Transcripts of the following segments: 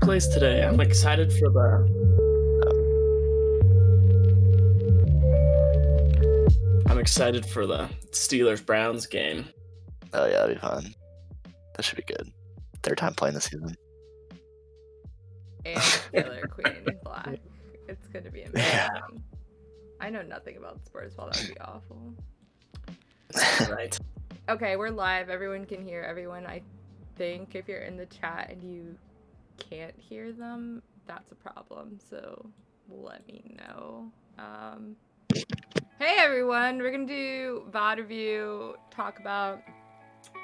place today. I'm excited for the Steelers-Browns game. Oh yeah, that'd be fun. That should be good. Third time playing this season. And Killer Queen Black. It's gonna be amazing. Yeah. I know nothing about sports, well that would be awful. Right. Okay, we're live. Everyone can hear everyone. I think if you're in the chat and you can't hear them, that's a problem. So let me know. Hey everyone, we're gonna do VOD review, talk about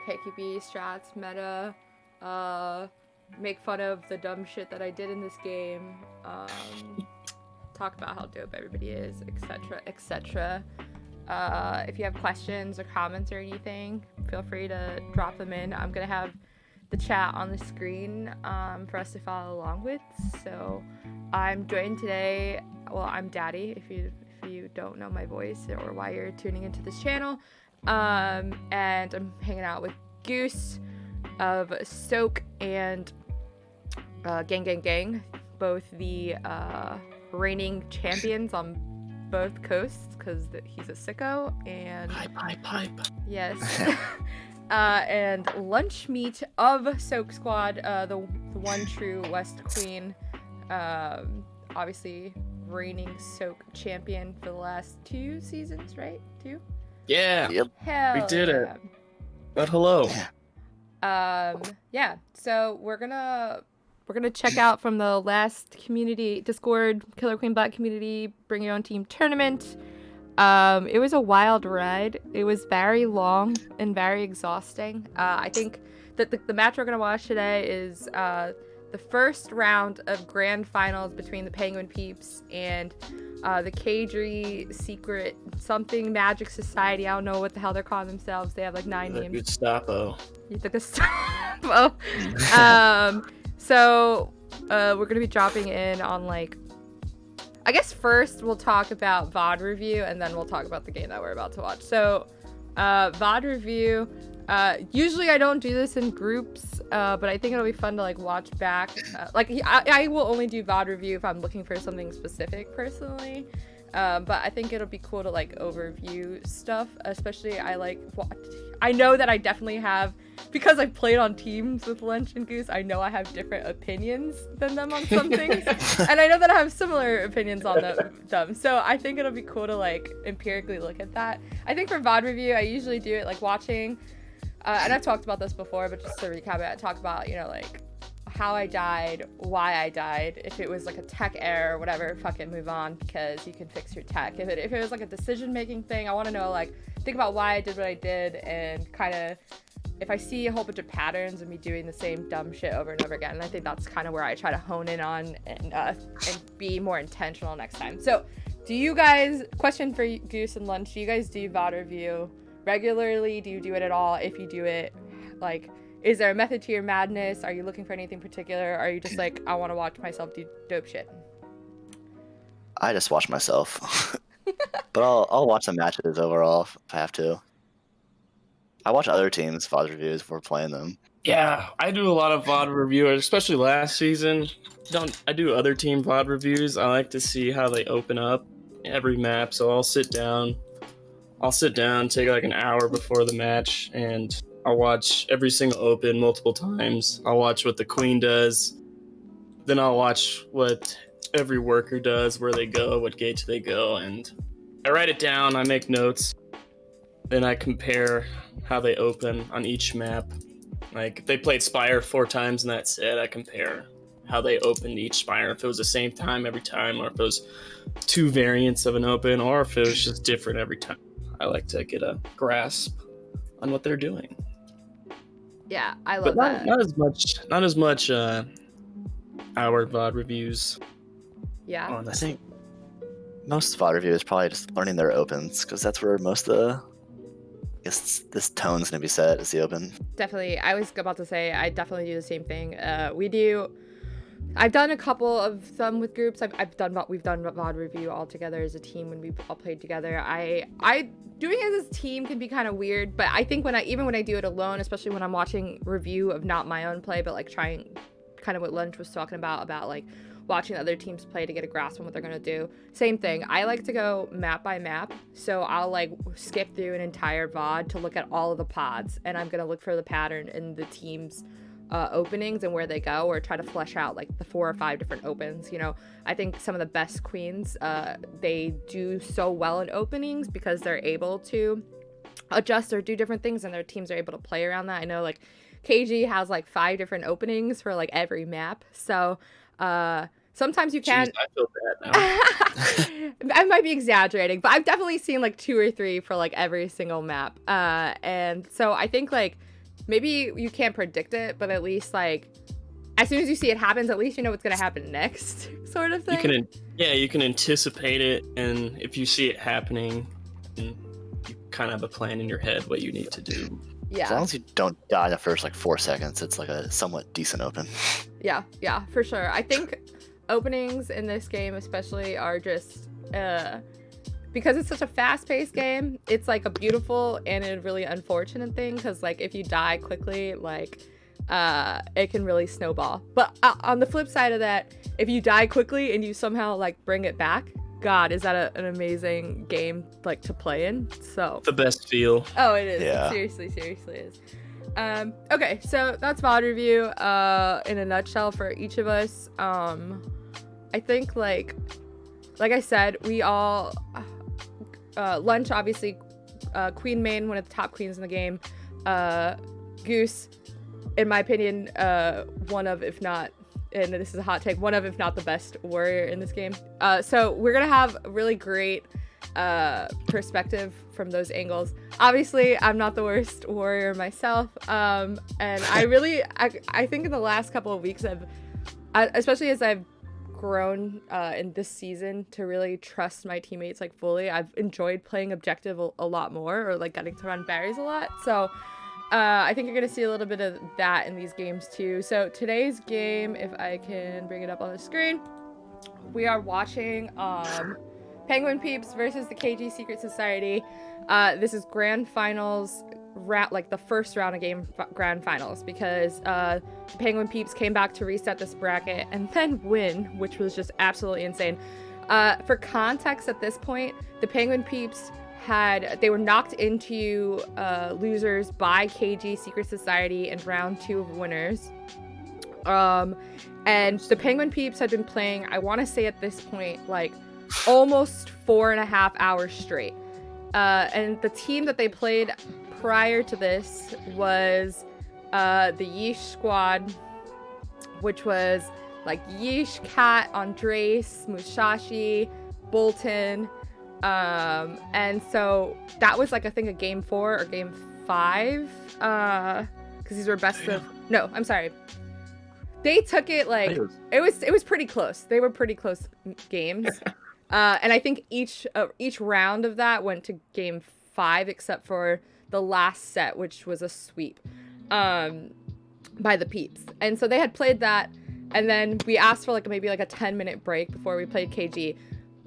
KQB, strats, meta, make fun of the dumb shit that I did in this game, talk about how dope everybody is, etc, etc. If you have questions or comments or anything, feel free to drop them in. I'm gonna have the chat on the screen for us to follow along with. So I'm joined today, well, I'm Daddy, if you don't know my voice or why you're tuning into this channel, and I'm hanging out with Goose of Soak and Gang, both the reigning champions on both coasts, because he's a sicko. And Pipe. Yes. And lunch meat of Soak Squad, the one true West Queen, obviously reigning Soak champion for the last 2 seasons, right? 2? Yeah. Yep. Hell We did yeah. it. But hello. Yeah, so we're gonna check out from the last community Discord Killer Queen Black community bring your own team tournament. It was a wild ride. It was very long and very exhausting. I think that the match we're gonna watch today is the first round of grand finals between the Penguin Peeps and the Cadry Secret something Magic Society. I don't know what the hell they're calling themselves. They have like 9 names. Gestapo. The Gestapo. So we're gonna be dropping in on, like, I guess first we'll talk about VOD review and then we'll talk about the game that we're about to watch. So VOD review. Usually I don't do this in groups, but I think it'll be fun to like watch back. I will only do VOD review if I'm looking for something specific personally. But I think it'll be cool to like overview stuff, especially I know that I definitely have, because I've played on teams with Lunch and Goose, I know I have different opinions than them on some things. And I know that I have similar opinions on them. So I think it'll be cool to like empirically look at that. I think for VOD review, I usually do it like watching, and I've talked about this before, but just to recap it, I talk about, you know, like how I died, why I died, if it was like a tech error, whatever, fucking move on, because you can fix your tech. If it was like a decision-making thing, I want to know, like, think about why I did what I did, and kind of, if I see a whole bunch of patterns of me doing the same dumb shit over and over again, and I think that's kind of where I try to hone in on and be more intentional next time. So, do you guys, question for Goose and Lunch, do you guys do VOD review regularly? Do you do it at all? If you do it, like, is there a method to your madness? Are you looking for anything particular? Are you just like, I want to watch myself do dope shit? I just watch myself. But I'll watch the matches overall if I have to. I watch other teams' VOD reviews before playing them. Yeah, I do a lot of VOD reviewers, especially last season. I do other team VOD reviews. I like to see how they open up every map. So I'll sit down, take like an hour before the match, and I'll watch every single open multiple times. I'll watch what the queen does. Then I'll watch what every worker does, where they go, what gates they go, and I write it down, I make notes. Then I compare how they open on each map. Like, if they played Spire 4 times and that's it, I compare how they opened each Spire. If it was the same time every time, or if it was 2 variants of an open, or if it was just different every time. I like to get a grasp on what they're doing. Yeah, I love but that. Not as much our VOD reviews. Yeah. I think most VOD review is probably just learning their opens, because that's where most of the, I guess this tone's gonna be set, is the open. Definitely. I was about to say, I definitely do the same thing. I've done a couple of them with groups. We've done VOD review all together as a team when we all played together. I doing it as a team can be kind of weird, but I think when I do it alone, especially when I'm watching review of not my own play, but like trying kind of what Lunch was talking about like watching other teams play to get a grasp on what they're going to do. Same thing. I like to go map by map. So I'll like skip through an entire VOD to look at all of the pods, and I'm going to look for the pattern in the team's openings and where they go, or try to flesh out like the 4 or 5 different opens. You know, I think some of the best queens, they do so well in openings because they're able to adjust or do different things, and their teams are able to play around that. I know like KG has like 5 different openings for like every map. So sometimes you can. Jeez, I feel bad now. I might be exaggerating, but I've definitely seen like 2 or 3 for like every single map. And so I think like maybe you can't predict it, but at least like as soon as you see it happens, at least you know what's gonna happen next, sort of thing. You can anticipate it, and if you see it happening, you kind of have a plan in your head what you need to do. Yeah. As long as you don't die in the first like 4 seconds, it's like a somewhat decent open. Yeah, for sure. I think openings in this game especially are just because it's such a fast-paced game, it's like a beautiful and a really unfortunate thing, because like if you die quickly, like it can really snowball. But on the flip side of that, if you die quickly and you somehow like bring it back, God, is that an amazing game like to play in? So The best feel. oh, it is. Yeah. It seriously is. Okay, so that's VOD review in a nutshell for each of us. I think like I said, we all Lunch obviously queen main, one of the top queens in the game. Goose, in my opinion, one of, if not, and this is a hot take, one of, if not the best warrior in this game. So we're gonna have a really great perspective from those angles. Obviously, I'm not the worst warrior myself, and I think in the last couple of weeks, especially as I've grown in this season to really trust my teammates like fully, I've enjoyed playing objective a lot more, or like getting to run berries a lot. So I think you're going to see a little bit of that in these games too. So today's game, if I can bring it up on the screen, we are watching Penguin Peeps versus the KG Secret Society. This is grand finals, like the first round of grand finals, because the Penguin Peeps came back to reset this bracket and then win, which was just absolutely insane. For context, at this point, the Penguin Peeps they were knocked into losers by KG Secret Society in round 2 of winners. And the Penguin Peeps had been playing, I want to say at this point, like almost 4.5 hours straight. And the team that they played prior to this was the Yeesh squad, which was like Yeesh, Kat, Andres, Musashi, Bolton. And so that was like, I think, a game 4 or game 5, because these were no, I'm sorry. They took it like, it was pretty close. They were pretty close games. And I think each round of that went to game 5, except for the last set, which was a sweep by the Peeps. And so they had played that, and then we asked for like maybe like a 10-minute break before we played KG.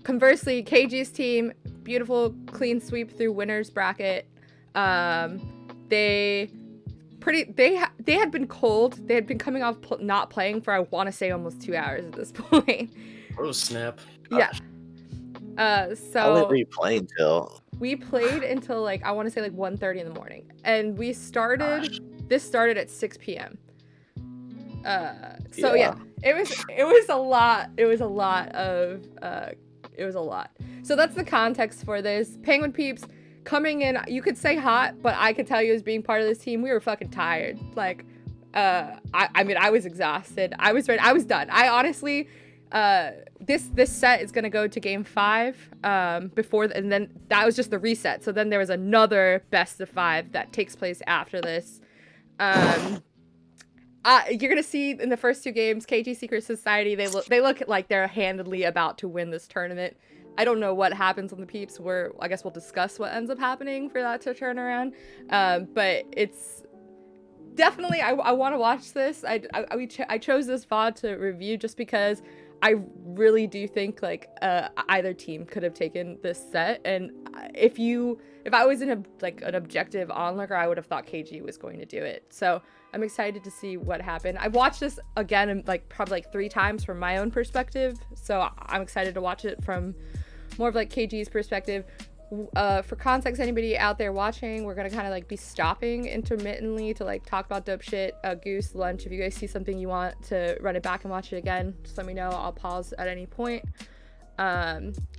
Conversely, KG's team, beautiful clean sweep through winners bracket. They had been cold. They had been coming off not playing for, I want to say, almost 2 hours at this point. Oh snap! Yeah. How late So were you playing till? we played until like, I want to say like 1:30 in the morning, and we started. This started at 6 p.m. So yeah, it was a lot. It was a lot. So that's the context for this. Penguin Peeps coming in, you could say hot, but I could tell you, as being part of this team, we were fucking tired. Like, I mean, I was exhausted. I was ready. I was done. I honestly, this set is gonna go to game 5 and then that was just the reset. So then there was another best of 5 that takes place after this. You're gonna see in the first 2 games, KG Secret Society, they look like they're handedly about to win this tournament. I don't know what happens on the Peeps. I guess we'll discuss what ends up happening for that to turn around. But it's definitely, I want to watch this. I chose this VOD to review just because I really do think like either team could have taken this set. And if I was in an objective onlooker, I would have thought KG was going to do it. So I'm excited to see what happened. I've watched this again, like probably like 3 times from my own perspective, so I'm excited to watch it from more of like KG's perspective. For context, anybody out there watching, we're gonna kind of like be stopping intermittently to like talk about dope shit. Goose, Lunch, if you guys see something you want to run it back and watch it again, just let me know. I'll pause at any point.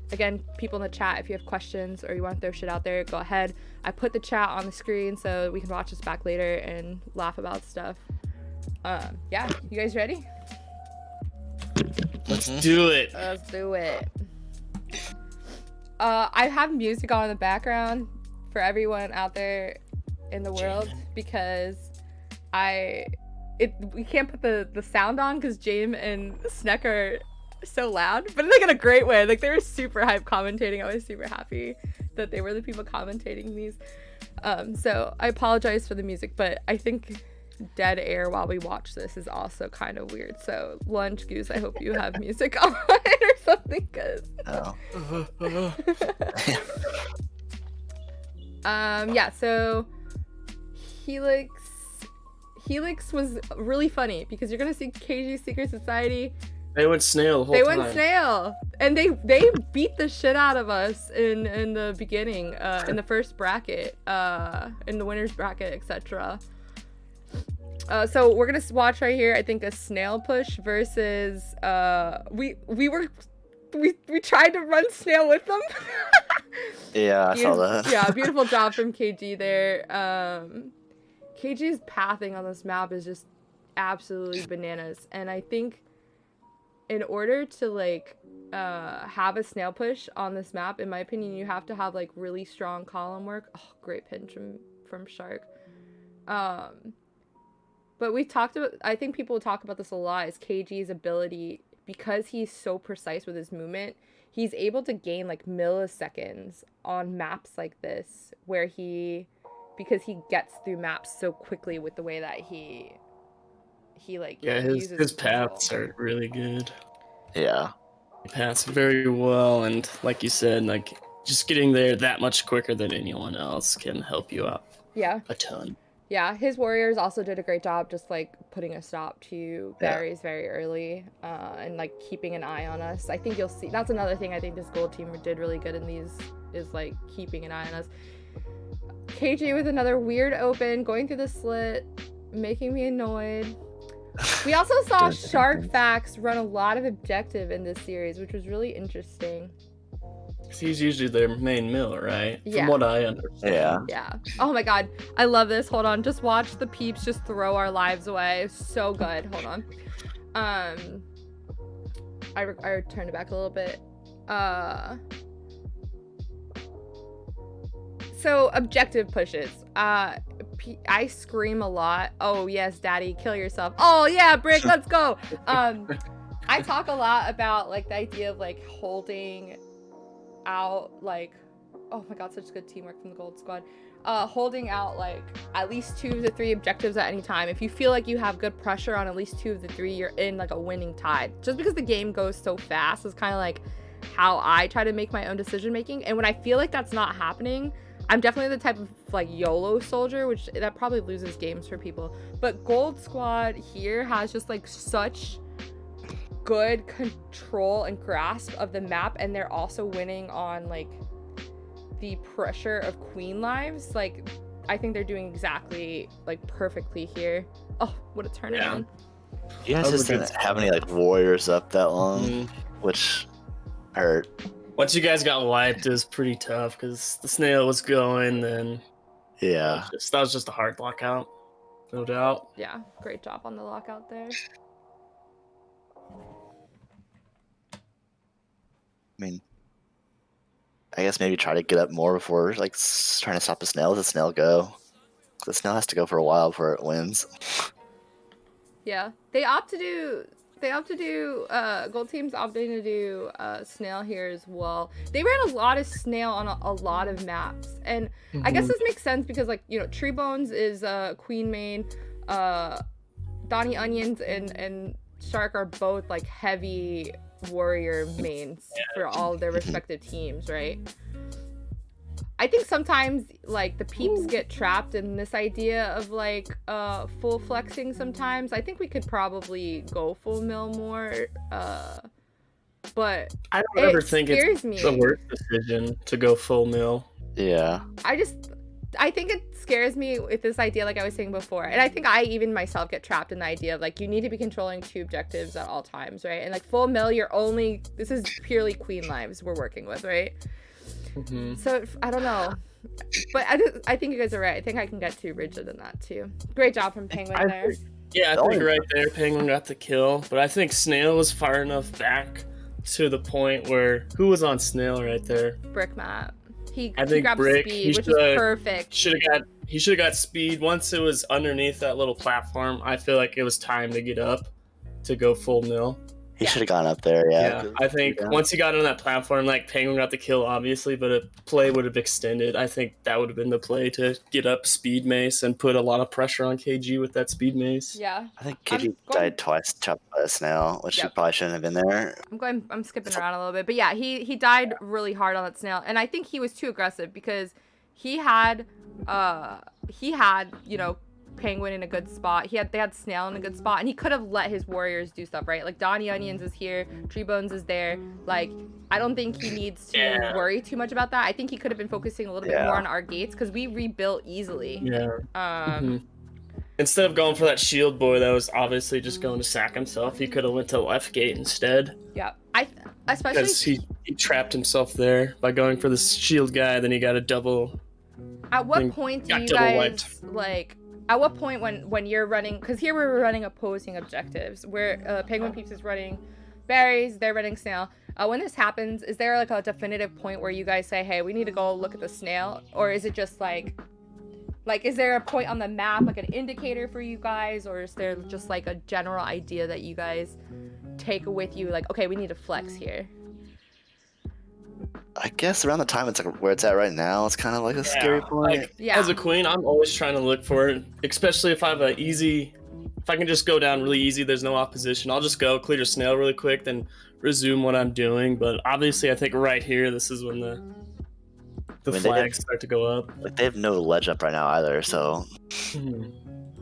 Again, people in the chat, if you have questions or you want to throw shit out there, go ahead. I put the chat on the screen so we can watch this back later and laugh about stuff. Yeah, you guys ready? Let's do it. Let's do it. I have music on in the background for everyone out there in the world because we can't put the sound on because James and Sneck are so loud, but like in a great way. Like they were super hype commentating. I was super happy that they were the people commentating these. So I apologize for the music, but I think dead air while we watch this is also kind of weird. So Lunch, Goose, I hope you have music on or something, cause yeah, so Helix was really funny because you're gonna see KG Secret Society. They went snail the whole time. They went snail, and they beat the shit out of us in the beginning, in the first bracket, in the winners bracket, etc. So we're gonna watch right here. I think a snail push versus we tried to run snail with them. Yeah, I saw that. Yeah, beautiful job from KG there. KG's pathing on this map is just absolutely bananas, and I think in order to like have a snail push on this map, in my opinion, you have to have like really strong column work. Oh, great pinch from Shark. But we talked about, I think people talk about this a lot, is KG's ability, because he's so precise with his movement, he's able to gain like milliseconds on maps like this, where because he gets through maps so quickly with the way that he like, yeah, his paths are really good. Yeah, he paths very well, and like you said, like just getting there that much quicker than anyone else can help you out. Yeah, a ton. Yeah, his warriors also did a great job just like putting a stop to Barry's very early, and like keeping an eye on us. I think you'll see that's another thing I think this gold team did really good in these, is like keeping an eye on us. KG with another weird open, going through the slit, making me annoyed. We also saw Shark Facts run a lot of objective in this series, which was really interesting. He's usually their main mill, right? Yeah. From what I understand. Yeah. Oh my god. I love this. Hold on. Just watch the peeps just throw our lives away. So good. Hold on. I turned it back a little bit. So objective pushes. I scream a lot. Oh yes, daddy, kill yourself. Oh yeah, Brick, let's go. I talk a lot about like the idea of like holding out, like, oh my god, such good teamwork from the gold squad. Holding out like at least 2 to 3 objectives at any time. If you feel like you have good pressure on at least 2 of the 3, you're in like a winning tide. Just because the game goes so fast is kind of like how I try to make my own decision making. And when I feel like that's not happening, I'm definitely the type of like YOLO soldier, which that probably loses games for people. But gold squad here has just like such good control and grasp of the map, and they're also winning on like the pressure of queen lives. Like I think they're doing exactly like perfectly here. Oh, what a turnaround. You guys just didn't have any like warriors up that long, which hurt. Once you guys got wiped, it was pretty tough because the snail was going. Then that was just a hard lockout, no doubt. Yeah, great job on the lockout there. I mean, I guess maybe try to get up more before like trying to stop the snail. Let the snail go. The snail has to go for a while before it wins. Yeah, they opt to do gold teams opting to do snail here as well. They ran a lot of snail on a lot of maps, and I guess this makes sense because like, you know, Tree Bones is queen main, Donnie Onions and Shark are both like heavy warrior mains for all of their respective teams, right? I think sometimes like the peeps get trapped in this idea of like full flexing sometimes. I think we could probably go full mill more. But I don't ever it think scares it's me. the worst decision to go full mill. Yeah. I think it scares me with this idea, like I was saying before. And I think I even myself get trapped in the idea of like, you need to be controlling 2 objectives at all times, right? And like full mill, this is purely queen lives we're working with, right? Mm-hmm. So I don't know. But I think you guys are right. I think I can get too rigid in that too. Great job from Penguin there. Yeah, I think right there, Penguin got the kill. But I think Snail was far enough back to the point where, who was on Snail right there? Brick map. He think grabbed Brick, speed, which was perfect. He should have got speed once it was underneath that little platform. I feel like it was time to get up to go full mill. He should have gone up there, yeah. I think once he got on that platform, like Penguin got the kill, obviously, but a play would have extended. I think that would have been the play to get up speed mace and put a lot of pressure on KG with that speed mace. Yeah. I think KG died twice, chopped by a snail, which he probably shouldn't have been there. I'm skipping around a little bit, but yeah, he died really hard on that snail, and I think he was too aggressive because he had you know, Penguin in a good spot. They had Snail in a good spot, and he could have let his warriors do stuff, right? Like Donnie Onions is here, Tree Bones is there. Like I don't think he needs to worry too much about that. I think he could have been focusing a little bit more on our gates because we rebuilt easily. Yeah. Instead of going for that shield boy that was obviously just going to sack himself, he could have went to left gate instead. Yeah, especially because he trapped himself there by going for the shield guy. Then he got a double. At what point do you guys like? At what point when you're running, because here we're running opposing objectives, where Penguin Peeps is running berries, they're running snail. When this happens, is there like a definitive point where you guys say, hey, we need to go look at the snail? Or is it just like is there a point on the map, like an indicator for you guys? Or is there just like a general idea that you guys take with you, like, okay, we need to flex here? I guess around the time it's like where it's at right now, it's kind of like a scary point. Like, as a queen, I'm always trying to look for it, especially if I have if I can just go down really easy, there's no opposition, I'll just go clear a snail really quick, then resume what I'm doing. But obviously, I think right here, this is when the flags start to go up. Like they have no ledge up right now either, so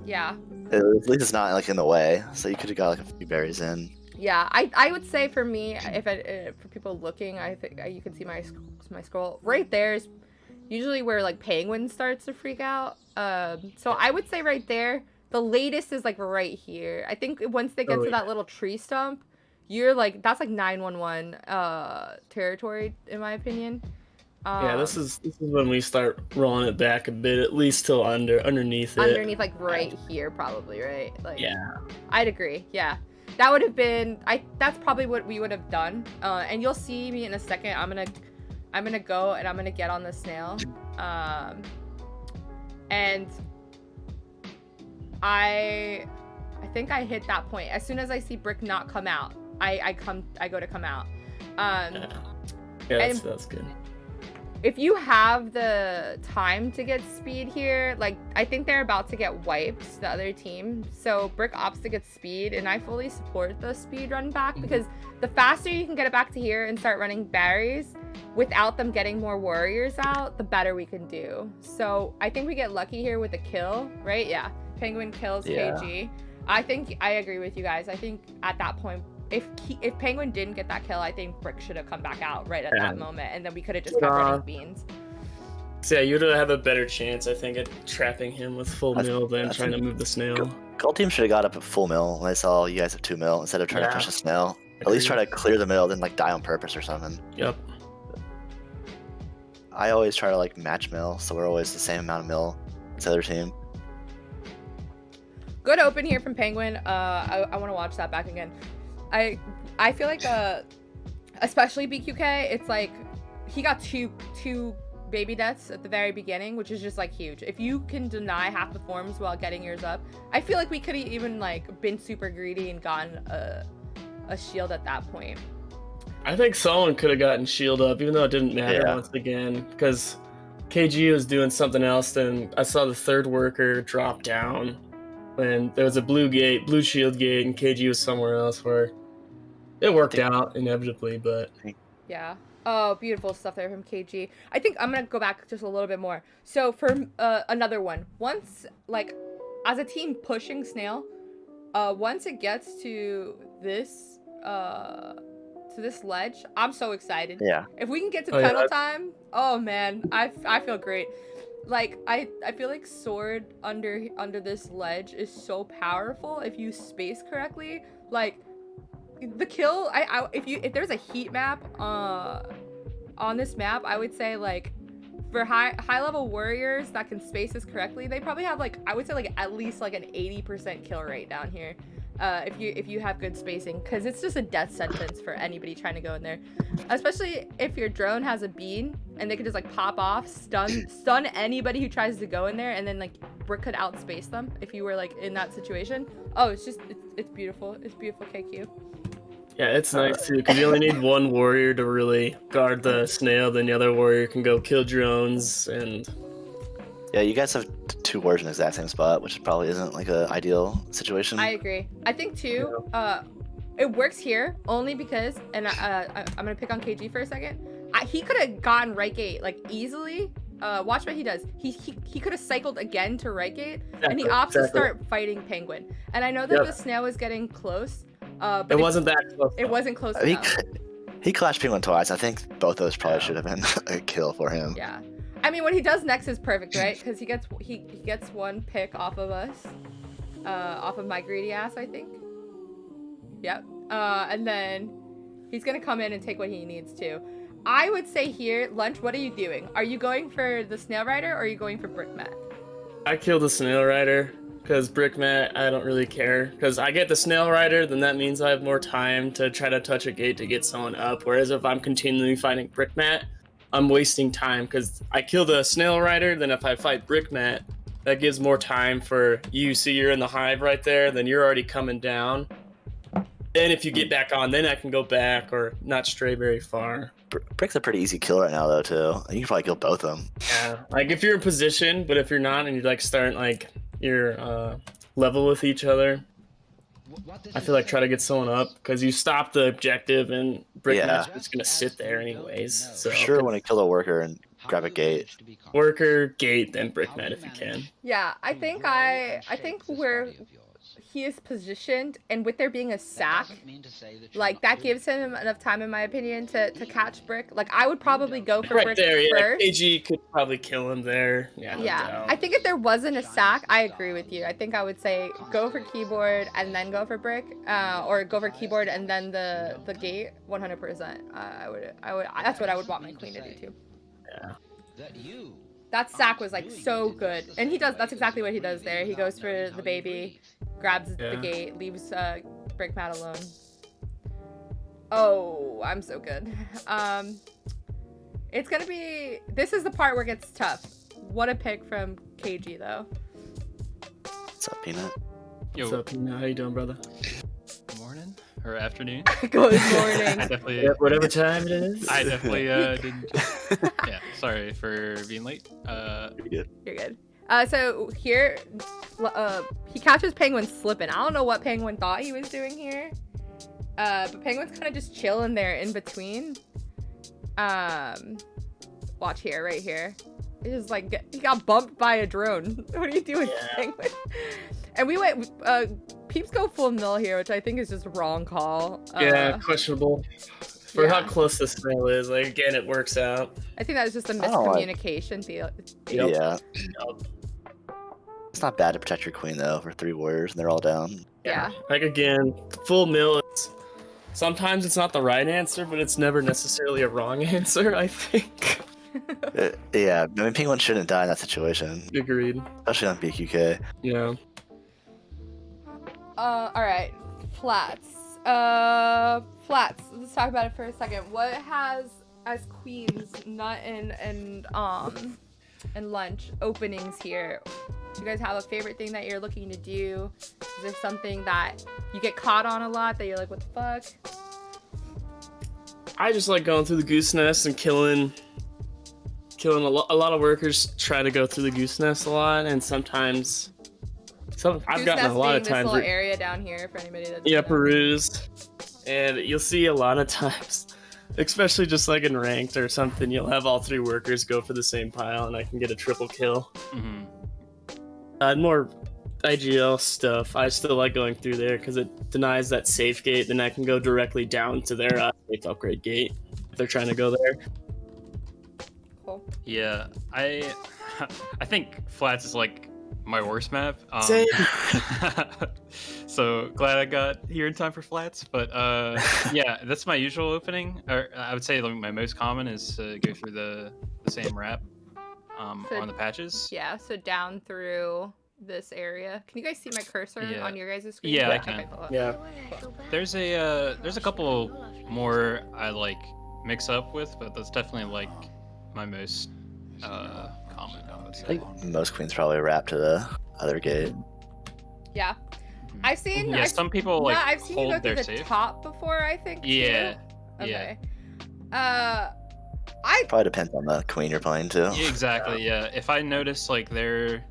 yeah. At least it's not like in the way, so you could have got like a few berries in. Yeah, I would say for me, for people looking, I think you can see my scroll right there is usually where like Penguin starts to freak out. So I would say right there. The latest is like right here. I think once they get to that little tree stump, you're like that's like 911 territory in my opinion. Yeah, this is when we start rolling it back a bit, at least till underneath it. Underneath like right here probably, right? Like yeah. I'd agree. Yeah. That would have been that's probably what we would have done. And you'll see me in a second. I'm gonna go and I'm gonna get on the snail. And I think I hit that point. As soon as I see Brick not come out, I go to come out. Yeah, that's good. If you have the time to get speed here, like I think they're about to get wiped, the other team. So Brick opts to get speed, and I fully support the speed run back because the faster you can get it back to here and start running berries without them getting more warriors out, the better we can do. So I think we get lucky here with a kill, right? Yeah. Penguin kills KG. I think I agree with you guys. I think at that point, if Penguin didn't get that kill, I think Brick should have come back out right at that moment, and then we could have just got running beans. So yeah, you'd have a better chance, I think, at trapping him with full mill than trying to move the snail. Gold team should have got up at full mill when they saw you guys have 2 mill instead of trying to push the snail. At least try to clear the mill, then like die on purpose or something. Yep. I always try to like match mill, so we're always the same amount of mill as the other team. Good open here from Penguin. I want to watch that back again. I feel like especially BQK, it's like he got two baby deaths at the very beginning, which is just like huge. If you can deny half the forms while getting yours up, I feel like we could have even like been super greedy and gotten a shield at that point. I think someone could have gotten shield up, even though it didn't matter once again, because KG was doing something else. Then I saw the third worker drop down, and there was a blue shield gate, and KG was somewhere else where it worked out inevitably. But yeah, Oh, beautiful stuff there from KG. I think I'm gonna go back just a little bit more. So for another one, once like as a team pushing Snail, once it gets to this ledge, I'm so excited. Yeah. If we can get to Oh, yeah, pedal time, oh man, I feel great. Like I feel like sword under this ledge is so powerful if you space correctly. Like the kill, if there's a heat map on this map, I would say like for high level warriors that can space this correctly, they probably have like, I would say like at least like an 80% kill rate down here. If you have good spacing, because it's just a death sentence for anybody trying to go in there, especially if your drone has a bean and they could just like pop off, stun anybody who tries to go in there, and then like Brick could outspace them if you were like in that situation. Oh, it's beautiful. It's beautiful, KQ. Yeah, it's nice too, because you only need one warrior to really guard the snail, then the other warrior can go kill drones, and... Yeah, you guys have two warriors in the exact same spot, which probably isn't like an ideal situation. I agree. I think too, it works here only because, and I'm gonna pick on KG for a second. He could have gotten right gate like easily. Watch what he does. He could have cycled again to right gate, and he opts to start fighting Penguin. And I know that the snail was getting close. But it wasn't that close. It wasn't close enough. He clashed Penguin twice. I think both of those probably should have been a kill for him. Yeah. I mean, what he does next is perfect, right? Because he gets one pick off of us. Off of my greedy ass, I think. Yep. And then he's going to come in and take what he needs to. I would say here, Lunch, what are you doing? Are you going for the Snail Rider or are you going for Brick Mat? I killed the Snail Rider. Because Brick Mat, I don't really care. Because I get the Snail Rider, then that means I have more time to try to touch a gate to get someone up. Whereas if I'm continually fighting Brick Mat, I'm wasting time. Because I kill the Snail Rider, then if I fight Brick Mat, that gives more time for you. See, you're in the hive right there, then you're already coming down. And if you get back on, then I can go back or not stray very far. Brick's a pretty easy kill right now, though, too. You can probably kill both of them. Yeah, like if you're in position, but if you're not and you're like starting like your level with each other, I feel like try to get someone up because you stop the objective and Brickmat's just gonna sit there anyways. So For sure, want to kill a worker and grab a gate. Worker, gate, then Brickmat if you can. Yeah, I think where he is positioned, and with there being a sack, like that gives him enough time, in my opinion, to catch Brick. Like I would probably go for Right Brick there, yeah. first. KG could probably kill him there. Yeah. Yeah, I think if there wasn't a sack, I agree with you. I think I would say go for keyboard and then go for Brick, or go for keyboard and then the gate. 100%. I would. That's what I would want my queen to do too. Yeah. That sack was like so good, and he does. That's exactly what he does there. He goes for the baby, grabs the gate, leaves Brick Mat alone. Oh, I'm so good. It's gonna be. This is the part where it gets tough. What a pick from KG though. What's up, Peanut? Yo. What's up, Peanut? How you doing, brother? Morning or afternoon? Good morning. I definitely, Yep, whatever time it is. I definitely didn't. Yeah, sorry for being late. You're good. You're good. So here, he catches Penguin slipping. I don't know what Penguin thought he was doing here. But Penguin's kind of just chilling there in between. Watch here, right here. It's just like, he got bumped by a drone. What are you doing, Penguin? And we went, Peeps go full mill here, which I think is just a wrong call. Yeah, questionable. For how close the snail is, like again, it works out. I think that was just a miscommunication deal. Yeah. It's not bad to protect your queen though for 3 warriors and they're all down. Yeah. Like again, full mill. Sometimes it's not the right answer, but it's never necessarily a wrong answer. I think. Yeah, I mean, Penguin shouldn't die in that situation. Agreed. Especially on BQK. Yeah. Alright. Flats. Flats. Let's talk about it for a second. What has, as queens, Nut and Lunch openings here? Do you guys have a favorite thing that you're looking to do? Is there something that you get caught on a lot that you're like, what the fuck? I just like going through the goose nest and killing a lot of workers try to go through the goose nest a lot, and sometimes I've gotten a lot of this times. Little area down here for anybody that peruse, and you'll see a lot of times Especially just like in ranked or something, you'll have all 3 workers go for the same pile, and I can get a triple kill. More IGL stuff, I still like going through there because it denies that safe gate. Then I can go directly down to their safe upgrade gate if they're trying to go there. Cool. Yeah, I think flats is like my worst map. Same. So glad I got here in time for flats. But yeah, that's my usual opening. Or I would say like, my most common is to go through the same wrap So- on the patches. Yeah, so down through this area. Can you guys see my cursor Yeah. on your guys' screen? Yeah, I Okay, can. cool. Yeah. There's a couple more I like mix up with, but that's definitely like my most common, I would I say. think most queens probably wrap to the other gate. Yeah. I've seen. Yeah, some people like I've seen you go hold through their the safe. top before. I think. too. Yeah. Okay. Yeah. Probably depends on the queen you're playing too. Yeah, exactly. Yeah. If I notice like they're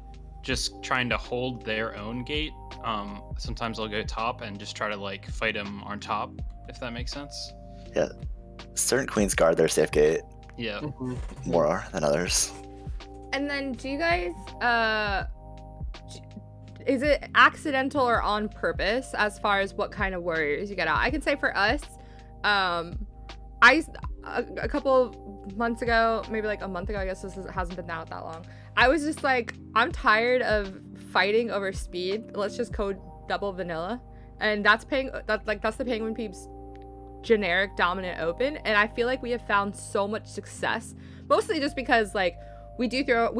just trying to hold their own gate, sometimes I'll go top and just try to like fight them on top, if that makes sense. Certain queens guard their safe gate Yeah. more than others. And then, do you guys? Is it accidental or on purpose as far as what kind of warriors you get out? I can say for us, a couple months ago, maybe like a month ago, I guess hasn't been out that long. I was just like, I'm tired of fighting over speed. Let's just code double vanilla, and that's the Penguin Peeps generic dominant open, and I feel like we have found so much success, mostly just because like we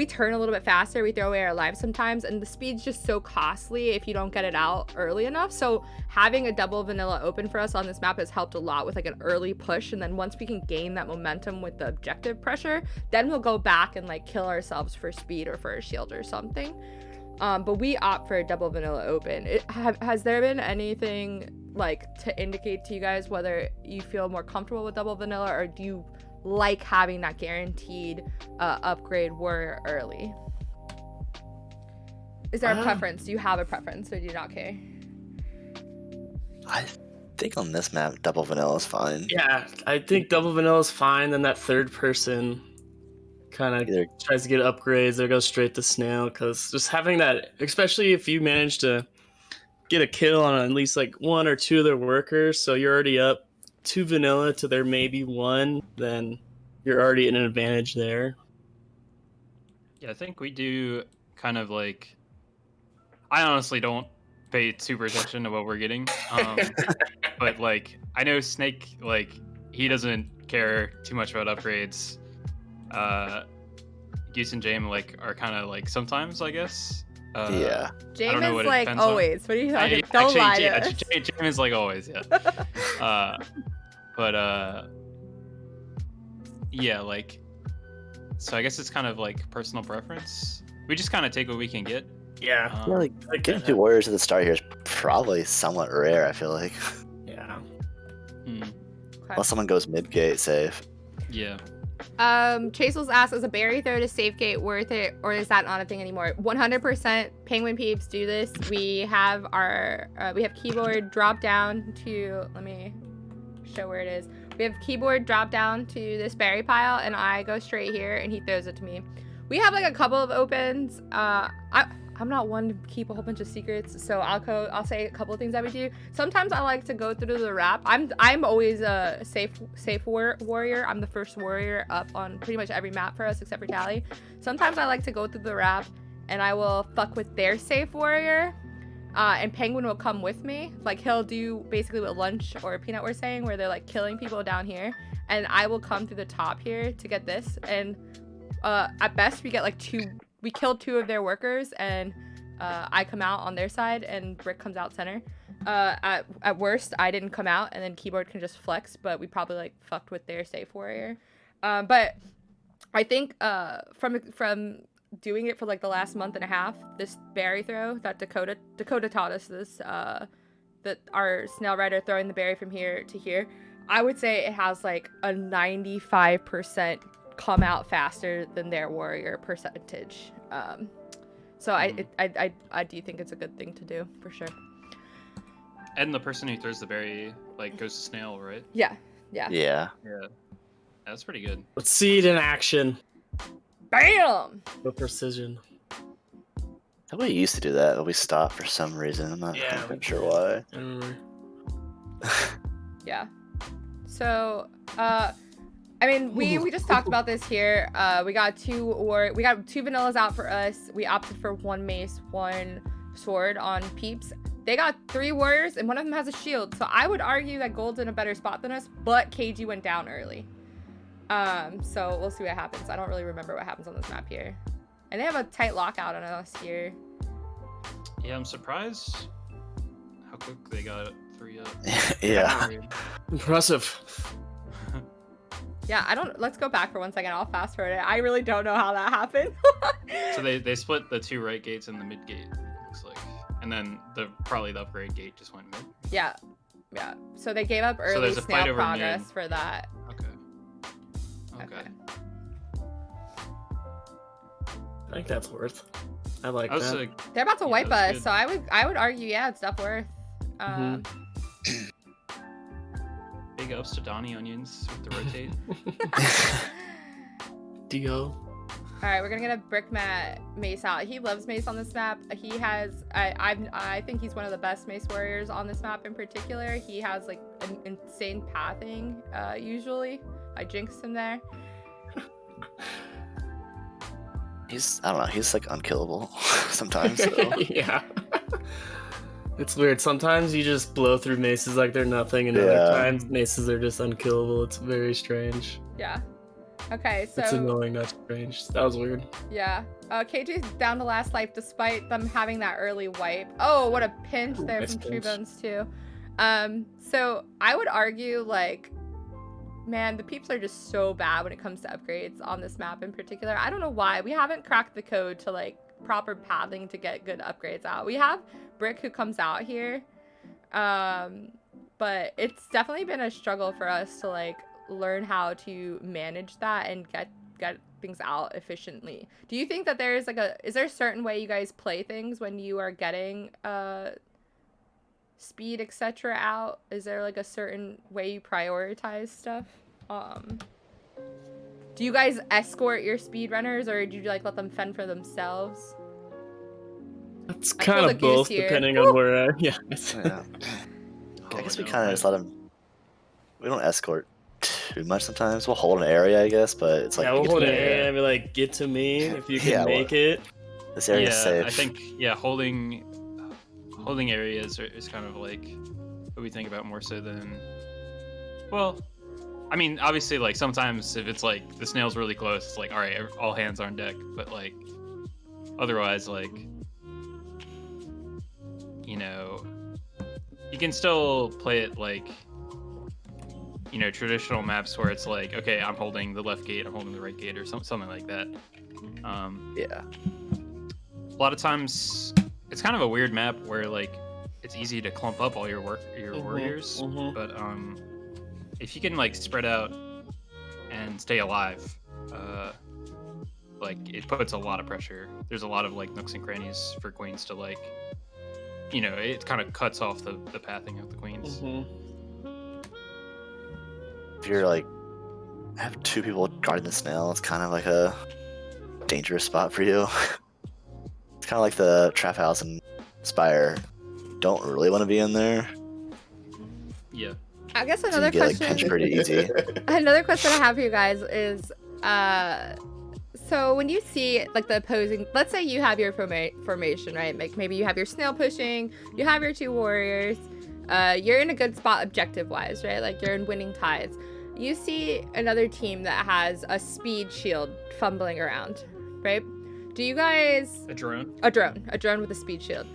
turn a little bit faster, we throw away our lives sometimes, and the speed's just so costly if you don't get it out early enough. So having a double vanilla open for us on this map has helped a lot with like an early push, and then once we can gain that momentum with the objective pressure, then we'll go back and like kill ourselves for speed or for a shield or something. But we opt for a double vanilla open. Has there been anything like to indicate to you guys whether you feel more comfortable with double vanilla, or do you like having that guaranteed upgrade warrior early? Is there a preference? Do you have a preference, or do you not care? I think on this map, double vanilla is fine. Yeah, I think double vanilla is fine. Then that third person kind of Either tries to get upgrades or goes straight to snail, because just having that, especially if you manage to get a kill on at least like 1 or 2 of their workers, so you're already up 2 vanilla to their maybe 1, then you're already in an advantage there. Yeah, I think we do kind of like. I honestly don't pay super attention to what we're getting, but like I know Snake, like he doesn't care too much about upgrades. Goose and James like are kind of like sometimes, I guess. yeah. James know is what it like depends on. always. What are you talking? I- Don't lie to actually, us. James is like always, yeah. But yeah, like, so I guess it's kind of like personal preference. We just kind of take what we can get. Yeah. I feel like like getting that. 2 warriors at the start here is probably somewhat rare, I feel like. Yeah. Unless someone goes mid-gate safe. Yeah. Chasel's asks, is a berry throw to safe gate worth it, or is that not a thing anymore? 100% Penguin Peeps do this. We have our keyboard drop down to, let me show where it is. We have keyboard drop down to this berry pile, and I go straight here, and he throws it to me. We have like a couple of opens. I'm not one to keep a whole bunch of secrets, so I'll say a couple of things that we do. Sometimes I like to go through the wrap. I'm always a safe warrior. I'm the first warrior up on pretty much every map for us except for Tally. Sometimes I like to go through the wrap, and I will fuck with their safe warrior, and Penguin will come with me. Like he'll do basically what Lunch or Peanut were saying, where they're like killing people down here, and I will come through the top here to get this. And at best we get like 2. We killed 2 of their workers, and I come out on their side, and Brick comes out center. At worst, I didn't come out, and then Keyboard can just flex, but we probably like fucked with their safe warrior. But I think from doing it for like the last month and a half, this berry throw that Dakota taught us this, that our snail rider throwing the berry from here to here, I would say it has like a 95% come out faster than their warrior percentage. So I do think it's a good thing to do for sure. And the person who throws the berry like goes to snail, right? Yeah, Yeah. Yeah. Yeah, that's pretty good. Let's see it in action. Bam! The precision. We used to do that, but we stopped for some reason. I'm not Yeah, we 100% sure did. why. I remember. Yeah. So, I mean, we just talked about this here. We got two vanillas out for us. We opted for 1 mace, 1 sword on Peeps. They got 3 warriors, and one of them has a shield. So I would argue that Gold's in a better spot than us, but KG went down early. So we'll see what happens. I don't really remember what happens on this map here. And they have a tight lockout on us here. Yeah, I'm surprised how quick they got 3 up. Yeah. Impressive. Yeah, let's go back for 1 second. I'll fast forward it. I really don't know how that happened. So they split the 2 right gates and the mid gate, looks like. And then probably the upgrade gate just went mid. Yeah. Yeah. So they gave up early there's a fight snail over progress mid. for that. Okay. I think that's worth. I like I was that. like, They're about to Yeah, wipe that's us, good. so I would argue, yeah, it's stuff worth. big ups to Donnie Onions with the rotate. Dio. All right, we're gonna get a brick mat mace out. He loves mace on this map. He has, I think he's one of the best mace warriors on this map in particular. He has like an insane pathing. Usually, I jinxed him there. I don't know, he's like unkillable sometimes. So. Yeah. It's weird. Sometimes you just blow through maces like they're nothing, and other Yeah. times maces are just unkillable. It's very strange. Yeah. Okay, so It's annoying, not strange. That was weird. yeah. KJ's down to last life despite them having that early wipe. Oh, what a pinch there Nice from True pinch. Bones too. So I would argue like, man, the peeps are just so bad when it comes to upgrades on this map in particular. I don't know why. We haven't cracked the code to like proper pathing to get good upgrades out. We have Brick who comes out here. But it's definitely been a struggle for us to like learn how to manage that and get things out efficiently. Do you think that there's like is there a certain way you guys play things when you are getting speed etc out? Is there like a certain way you prioritize stuff? Do you guys escort your speed runners, or do you like let them fend for themselves? It's I feel kind the of both, Goose here. depending Woo! on where. Yeah. Yeah. Oh, I guess we no, kind of just let him. We don't escort too much sometimes. We'll hold an area, I guess, but it's like Yeah, you we'll get to hold an the area and be like, get to me if you can Yeah, make it. This area's Yeah, safe. I think holding areas is kind of like what we think about more so than. Well, I mean, obviously, like sometimes if it's like the snail's really close, it's like all right, all hands on deck. But like otherwise, like you can still play it like traditional maps where it's like, okay, I'm holding the left gate, I'm holding the right gate, or something like that. Yeah. A lot of times it's kind of a weird map where like it's easy to clump up all your warriors, but if you can like spread out and stay alive, like it puts a lot of pressure. There's a lot of like nooks and crannies for queens to like, it kind of cuts off the pathing of the queens. If you're like have 2 people guarding the snail, it's kind of like a dangerous spot for you. It's kind of like the trap house and Spire. Don't really want to be in there. Yeah. I guess So another you get like question. pinched pretty easy. Another question I have for you guys is, so when you see like the opposing, let's say you have your formation, right? Like maybe you have your snail pushing, you have your 2 warriors, you're in a good spot objective wise, right? Like you're in winning ties. You see another team that has a speed shield fumbling around, right? Do you guys A drone. a drone with a speed shield?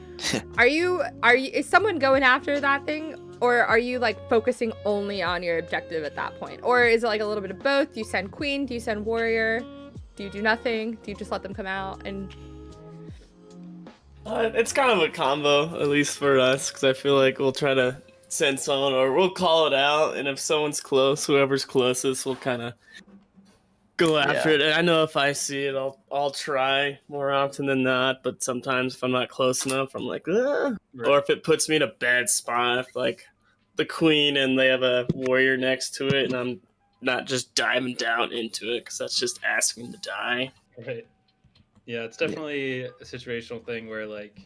Is someone going after that thing? Or are you like focusing only on your objective at that point? Or is it like a little bit of both? Do you send queen? Do you send warrior? Do you do nothing? Do you just let them come out? And It's kind of a combo, at least for us, because I feel like we'll try to send someone, or we'll call it out, and if someone's close, whoever's closest will kind of go after it. And I know if I see it, I'll try more often than not, but sometimes if I'm not close enough, I'm like, ah. Right. Or if it puts me in a bad spot, if like the queen and they have a warrior next to it, and I'm not just diving down into it because that's just asking to die. Right. Yeah, it's definitely a situational thing where like,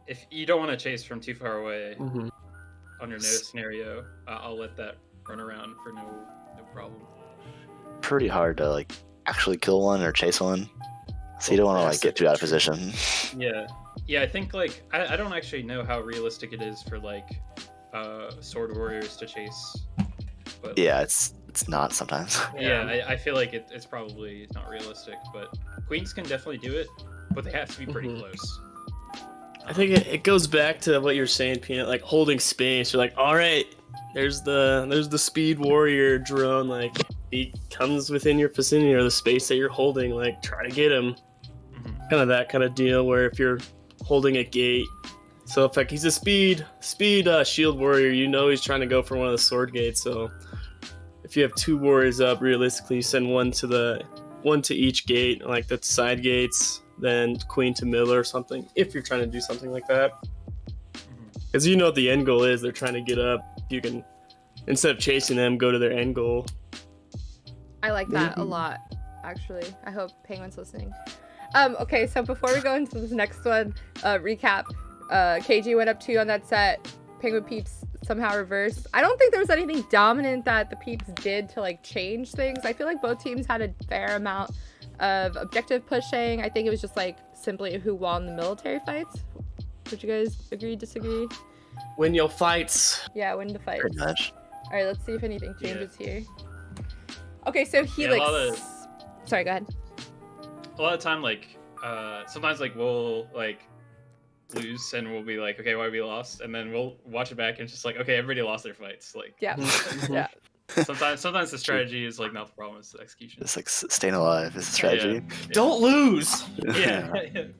if you don't want to chase from too far away under no scenario, I'll let that run around for no problem. Pretty hard to like actually kill one or chase one, so you don't want to like get too out of position. Yeah, I think like I don't actually know how realistic it is for like sword warriors to chase. But, yeah, it's not sometimes. Yeah, I feel like it's probably not realistic, but queens can definitely do it, but they have to be pretty close. I think it goes back to what you're saying, Peanut, like holding space. You're like, all right, there's the speed warrior drone, like he comes within your vicinity or the space that you're holding, like try to get him. Kind of that kind of deal where if you're holding a gate, so if like he's a speed shield warrior, you know he's trying to go for one of the sword gates. So if you have 2 warriors up, realistically you send one to each gate, like the side gates, then queen to middle or something, if you're trying to do something like that. Because you know what the end goal is, they're trying to get up. You can, instead of chasing them, go to their end goal. I like that a lot, actually. I hope Penguin's listening. Okay, so before we go into this next one, recap. KG went up 2 on that set. Penguin Peeps somehow reversed. I don't think there was anything dominant that the Peeps did to like change things. I feel like both teams had a fair amount of objective pushing. I think it was just like simply who won the military fights. Would you guys agree, disagree? Win your fights. Yeah, win the fights. Pretty much. All right, let's see if anything changes here. Okay, so Helix. Sorry, go ahead. A lot of time, like, sometimes like we'll like lose and we'll be like, okay, why we lost, and then we'll watch it back and it's just like, okay, everybody lost their fights. Like, yeah, yeah. Sometimes the strategy is like not the problem, it's the execution. It's like staying alive is the strategy. Yeah. Don't lose. Yeah.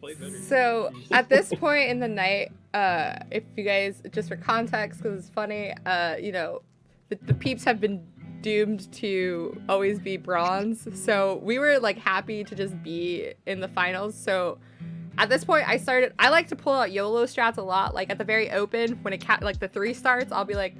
Play better. So at this point in the night, if you guys, just for context, because it's funny, you know, the Peeps have been doomed to always be bronze. So we were like happy to just be in the finals. So at this point, I like to pull out YOLO strats a lot. Like at the very open, when like the 3 starts, I'll be like,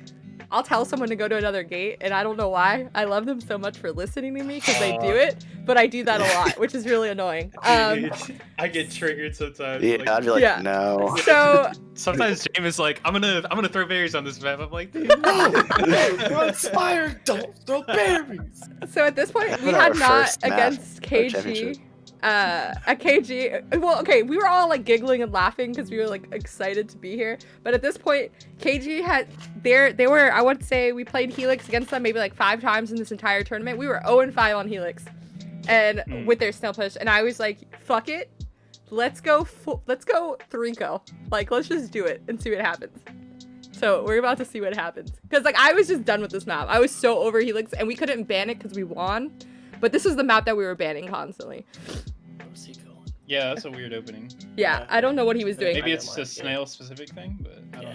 I'll tell someone to go to another gate, and I don't know why. I love them so much for listening to me because they do it, but I do that a lot, which is really annoying. I get triggered sometimes. Yeah, like, I'd be like, yeah. no. So sometimes James is like, I'm gonna throw berries on this map. I'm like, dude, We're inspired. Don't throw berries. So at this point, we Our had not first map against of KG. championship. At KG, well, okay, we were all like giggling and laughing because we were like excited to be here. But at this point, KG had they were, I would say we played Helix against them maybe like 5 times in this entire tournament. We were 0-5 on Helix, and with their snail push, and I was like, fuck it, let's go 3-0. Like, let's just do it and see what happens. So we're about to see what happens because like I was just done with this map. I was so over Helix, and we couldn't ban it because we won. But this is the map that we were banning constantly. Where's he going? yeah, that's a weird opening. Yeah, I don't know what he was doing. Maybe I it's don't a like snail specific thing, but I don't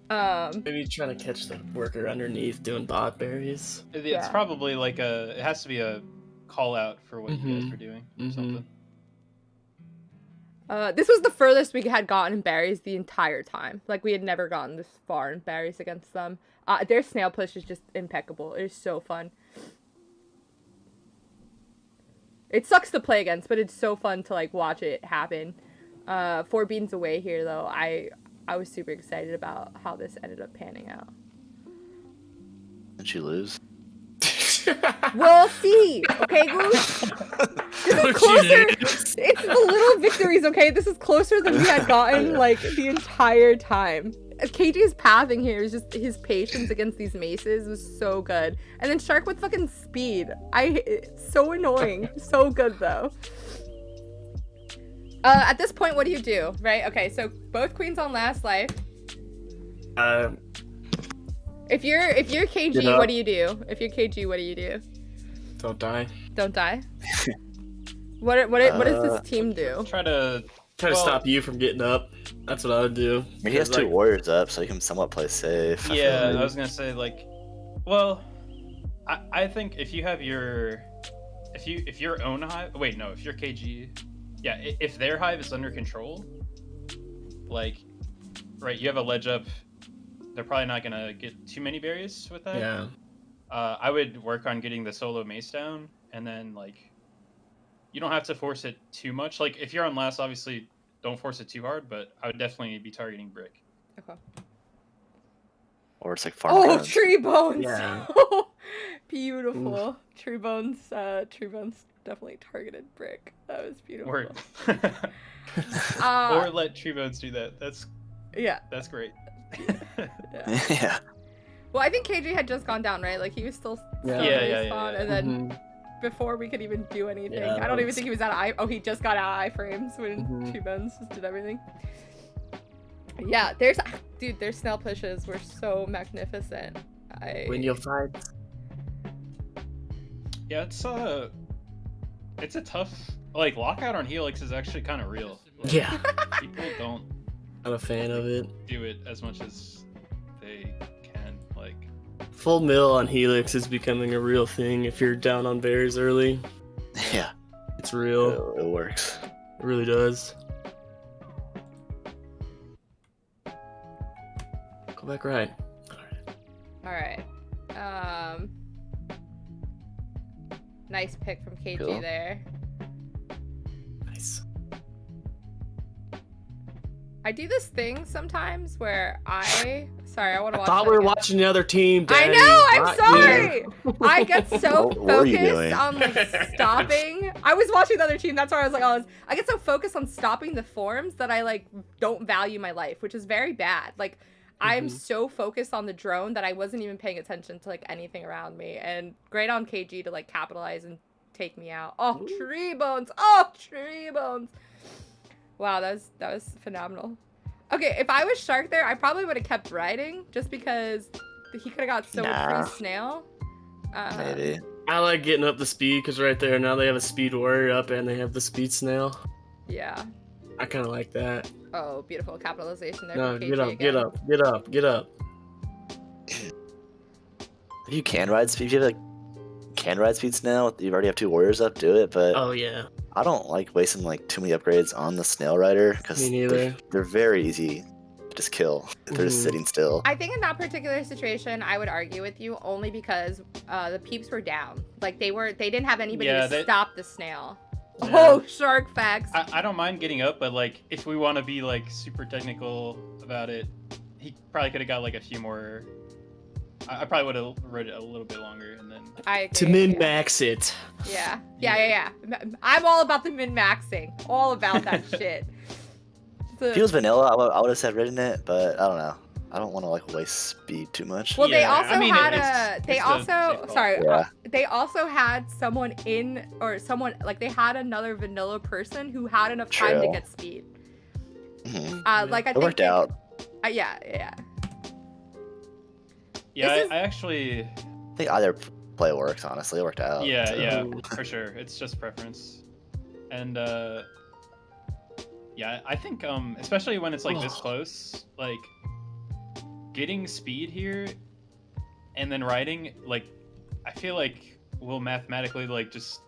Yeah. know. Maybe trying to catch the worker underneath doing bot berries. It's Yeah. probably like it has to be a call out for what you guys were doing or something. This was the furthest we had gotten in berries the entire time. Like, we had never gotten this far in berries against them. Their snail push is just impeccable. It is so fun. It sucks to play against, but it's so fun to like watch it happen. 4 beans away here, though. I was super excited about how this ended up panning out. Did you lose? We'll see. Okay, Goose? This is closer. It's the little victories, okay? This is closer than we had gotten like the entire time. KJ's pathing here is just his patience against these maces was so good. And then Shark with fucking speed. It's so annoying. So good though. At this point, what do you do? Right? Okay, so both queens on last life. If you're KG, what do you do? If you're KG, what do you do? Don't die. Don't die. What does this team do? Try to stop you from getting up. That's what I would do. I mean, he has 2 warriors up, so he can somewhat play safe. Yeah, I was gonna say like, well, I think if you have if your own hive, wait, no, if you're KG, yeah, if their hive is under control, like, right, you have a ledge up they're probably not gonna get too many berries with that. Yeah. I would work on getting the solo mace down, and then like you don't have to force it too much. Like if you're on last, obviously don't force it too hard, but I would definitely be targeting brick. Okay. Or it's like farm Oh, grounds. tree bones. Yeah. Beautiful. Tree bones. Tree bones definitely targeted brick. That was beautiful. Or Uh, or let tree bones do that. That's yeah. great. Yeah. Yeah. Well, I think KG had just gone down, right? Like he was still Yeah. still Yeah, in yeah, respawn, yeah. and then Mhm. before we could even do anything, Yeah, I don't even that's- think he was out of eye. Oh, he just got out of iframes when Mhm. Tree Bones just did everything. Yeah, dude, their snail pushes were so magnificent. Win your fight. Yeah, it's a tough like lockout on Helix is actually kind of real. Like, Yeah. people don't Not a fan of it. do it as much as they can. Like, Full mill on Helix is becoming a real thing if you're down on bears early. Yeah. It's real. It works. It really does. Go back right. All right. Nice pick from KG Cool. there. Nice. I do this thing sometimes where sorry, I want to I watch. thought that we were again. watching the other team, I Daddy. know. I'm Not sorry. you. I get so What were you focused doing? on like stopping. I was watching the other team. That's why I was like, I get so focused on stopping the forms that I like don't value my life, which is very bad. Like I'm Mhm. so focused on the drone that I wasn't even paying attention to like anything around me. And great on KG to like capitalize and take me out. Oh, Ooh. tree bones. Oh, tree bones. Wow, that was phenomenal. Okay, if I was Shark there, I probably would have kept riding just because he could have got so Nah. free snail. Maybe. I like getting up the speed because right there now they have a speed warrior up and they have the speed snail. Yeah. I kind of like that. Oh, beautiful capitalization there. No, from KG get up, again. get up, get up, get up. If you can ride speed, if you have like can ride speeds now, you already have 2 warriors up, do it. But Oh yeah. I don't like wasting like too many upgrades on the snail rider because Me neither. they're very easy to just kill if they're just Mhm. sitting still. I think in that particular situation, I would argue with you only because the peeps were down. Like they didn't have anybody Yeah, to they- stop the snail. Yeah. Oh, shark facts. I don't mind getting up, but like if we want to be like super technical about it, he probably could have got like a few more. I probably would have rode it a little bit longer, and then I agree. To min max it. Yeah. I'm all about the min maxing. All about that shit. If it was vanilla, I would have said ridden it, but I don't know. I don't want to like waste speed too much. Well, they Yeah, also I mean, had it's- they it's a also safe call. sorry. Yeah. They also had someone like they had another vanilla person who had enough time to True. get speed. Mhm. Like I It think worked out. Yeah. yeah, This is- I actually I think either play works. Honestly, it worked out. yeah so. yeah for sure. It's just preference, and yeah, I think especially when it's like this Oh. close, like getting speed here, and then riding like I feel like will mathematically like just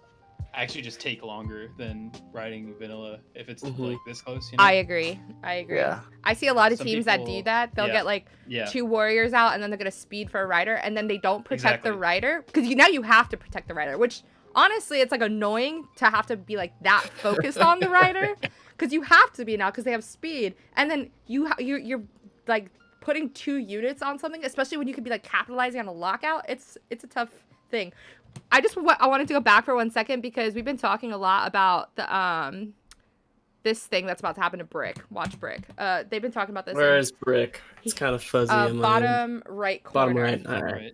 take longer than riding vanilla if it's Mhm. like this close. You know? I agree. Yeah. I see a lot of Some teams that do people- that. They'll yeah. get like yeah 2 warriors out and then they're gonna speed for a rider and then they don't protect the Exactly. rider because now you have to protect the rider, which honestly it's like annoying to have to be like that focused on the rider because you have to be now because they have speed and then you're like putting 2 units on something, especially when you could be like capitalizing on a lockout. It's a tough thing. I wanted to go back for 1 second because we've been talking a lot about the this thing that's about to happen to Brick. Watch Brick. They've been talking about this. Where is Brick? It's kind of fuzzy in my end. Bottom right corner. Bottom right. All right.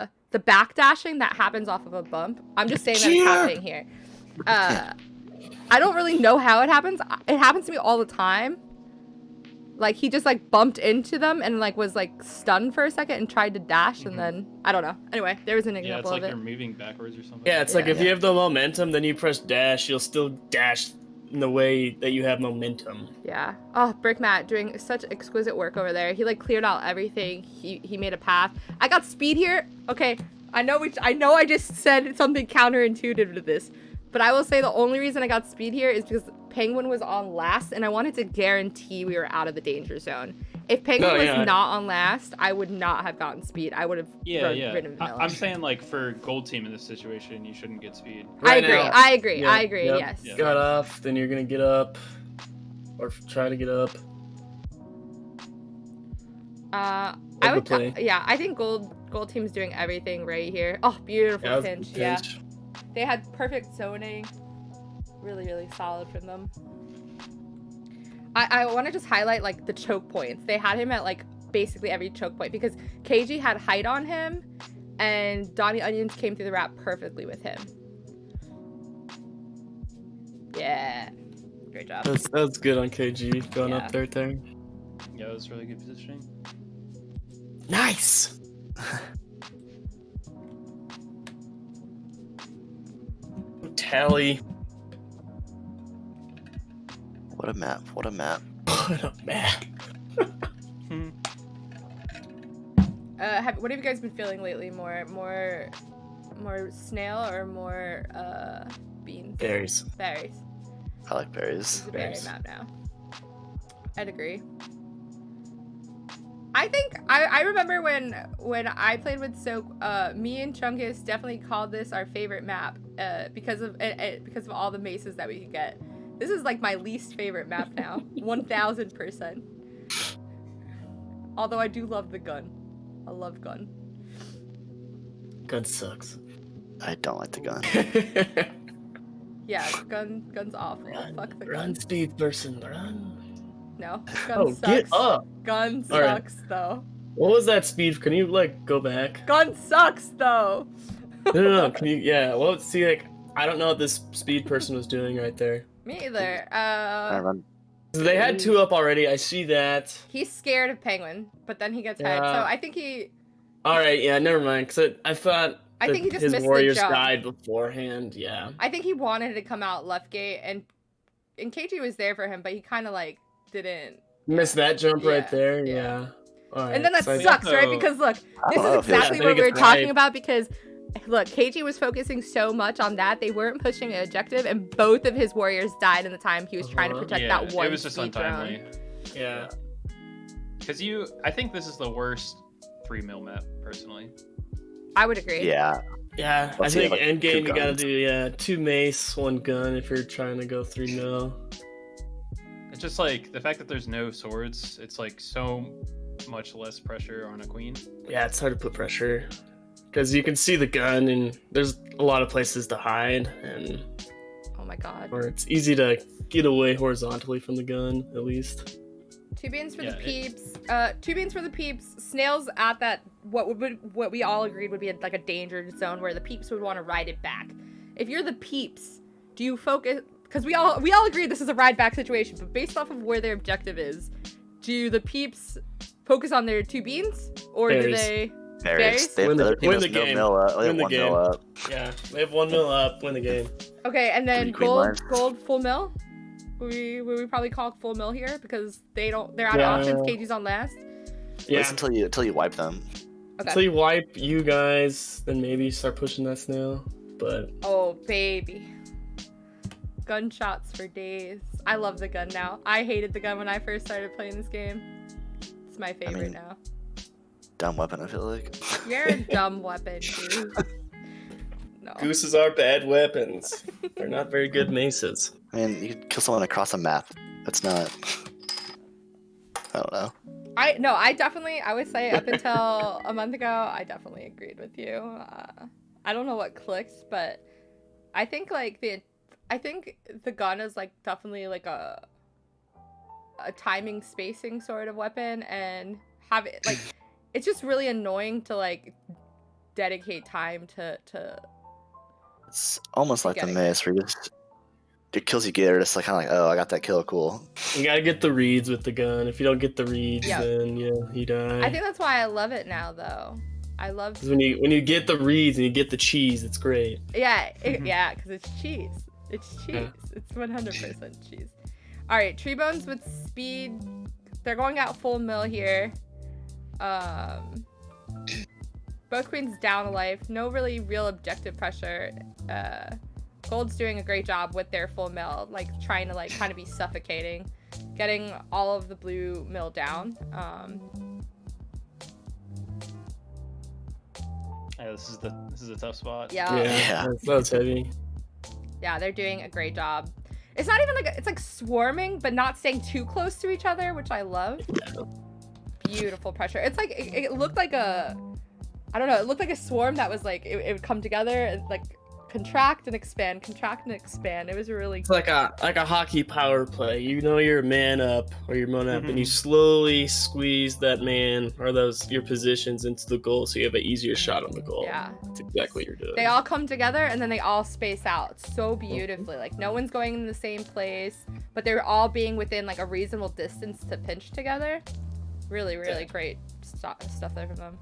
right. The backdashing that happens off of a bump. I'm just saying that it's Yeah. happening here. I don't really know how it happens. It happens to me all the time. Like he just like bumped into them and like was like stunned for a second and tried to dash and then I don't know. Anyway, there was an Yeah, it's example like of you're it. moving backwards or something. Yeah, it's like Yeah. if you have the momentum, then you press dash, you'll still dash in the way that you have momentum. Yeah. Oh, Brick Matt doing such exquisite work over there. He like cleared out everything. He made a path. I got speed here. Okay. I know I just said something counterintuitive to this, but I will say the only reason I got speed here is because Penguin was on last and I wanted to guarantee we were out of the danger zone. If Penguin No, was yeah. not on last, I would not have gotten speed. I would have ridden vanilla. I'm saying like for gold team in this situation, you shouldn't get speed. I Right agree. now. I agree. Yep, I agree. yep. Yes. Yeah. Got off, then you're gonna get up, or try to get up. I Love would. the play. Yeah, I think gold team's doing everything right here. Oh, beautiful Yeah, that was a pinch. good Yeah, pinch. they had perfect zoning. Really, really solid from them. I want to just highlight like the choke points. They had him at like basically every choke point because KG had height on him, and Donnie Onions came through the wrap perfectly with him. Yeah, great job. That's good on KG going Yeah. up there. Yeah, it was really good positioning. Nice. Tally. What a map. What a map. What a map. What have you guys been feeling lately? More snail or more beans? Berries. Berries. I like berries. It's a berry Berries. map now. I'd agree. I think I remember when I played with Soak, me and Chunkus definitely called this our favorite map because of all the maces that we could get. This is like my least favorite map now, 1000%. Although I do love the gun. I love gun. Gun sucks. I don't like the gun. Yeah, gun's awful. Run, Fuck the run, gun. speed person, run. No, gun Oh, sucks. get up. Gun All right. sucks though. What was that speed? Can you like go back? Gun sucks though. No. Can you? Yeah. Well, see, like I don't know what this speed person was doing right there. Me either. I run. They had two up already. I see that. He's scared of Penguin, but then he gets head. Yeah. So I think he. All right. Yeah. Never mind. Cause I thought. I think he that just his missed the warriors jump. died beforehand. Yeah. I think he wanted to come out left gate, and KG was there for him, but he kind of like didn't. Missed that jump right Yeah, there. yeah. Yeah. All right. And then that so I- sucks, right? also- Because look, I this don't know is if it's- exactly Yeah, what we were I think it's talking right. about. Because look, KG was focusing so much on that they weren't pushing an objective, and both of his warriors died in the time he was trying to Uh-huh. protect Yeah, that one it was just speed untimely. drone. Yeah. Because I think this is the worst 3 mil map personally. I would agree. Yeah. Yeah. I Let's see, think like, end game two you gotta guns. do 2 mace, 1 gun if you're trying to go 3 mil. It's just like the fact that there's no swords. It's like so much less pressure on a queen. Yeah, it's hard to put pressure because you can see the gun and there's a lot of places to hide, and Oh my god. or it's easy to get away horizontally from the gun at least. 2 beans for the Yeah, peeps. 2 beans for the peeps. Snails at that what we all agreed would be like a danger zone where the peeps would want to ride it back. If you're the peeps, do you focus? Because we all agree this is a ride back situation, but based off of where their objective is, do the peeps focus on their 2 beans or do Berries. they? Berries. They Win have the- other team win has the no game. mill up. They Win have the 1 game. mill up. Yeah, they have 1 mil up, win the game. Okay, and then 3 queen lines. gold full mill. Would we probably call full mill here because they're out of Yeah. options. KG's on last. Yeah, Wait until you wipe them. Okay. until you wipe you guys, then maybe start pushing that snail. But Oh, baby. Gunshots for days. I love the gun now. I hated the gun when I first started playing this game. It's my favorite mean- now. Dumb weapon, I feel like. You're a dumb weapon, dude. No. gooses are bad weapons. They're not very good maces. I mean, you could kill someone across a map. That's not. I don't know. I would say up until a month ago, I definitely agreed with you. I don't know what clicked, but I think the gun is like definitely like a timing spacing sort of weapon, and have it like it's just really annoying to like dedicate time to It's almost like the Getting mace where you just. The kills you get are just like kind of like, oh, I got that kill, cool. You gotta get the reads with the gun. If you don't get the reads, Yeah. then you die. I think that's why I love it now though. I love 'Cause when you get the reads and you get the cheese, it's great. yeah Mhm. yeah because it's cheese. It's cheese. Yeah. It's 100% cheese. All right, tree bones with speed. They're going out full mill here. Both queens down a life. No really real objective pressure. Gold's doing a great job with their full mill, like trying to like kind of be suffocating. getting all of the blue mill down. Yeah, this is a tough spot. Yeah. Yeah. That's heavy. Yeah, they're doing a great job. It's not even like it's like swarming, but not staying too close to each other, which I love. Beautiful pressure. It's like it looked like a, I don't know. It looked like a swarm that was like it would come together and like contract and expand, contract and expand. It was really. It's like a hockey power play. You know you're a man up or you're man up, and you slowly squeeze that man or your positions into the goal, so you have an easier shot on the goal. Yeah. That's exactly what you're doing. They all come together and then they all space out so beautifully. Like no one's going in the same place, but they're all being within like a reasonable distance to pinch together. Really, really great stuff there from them.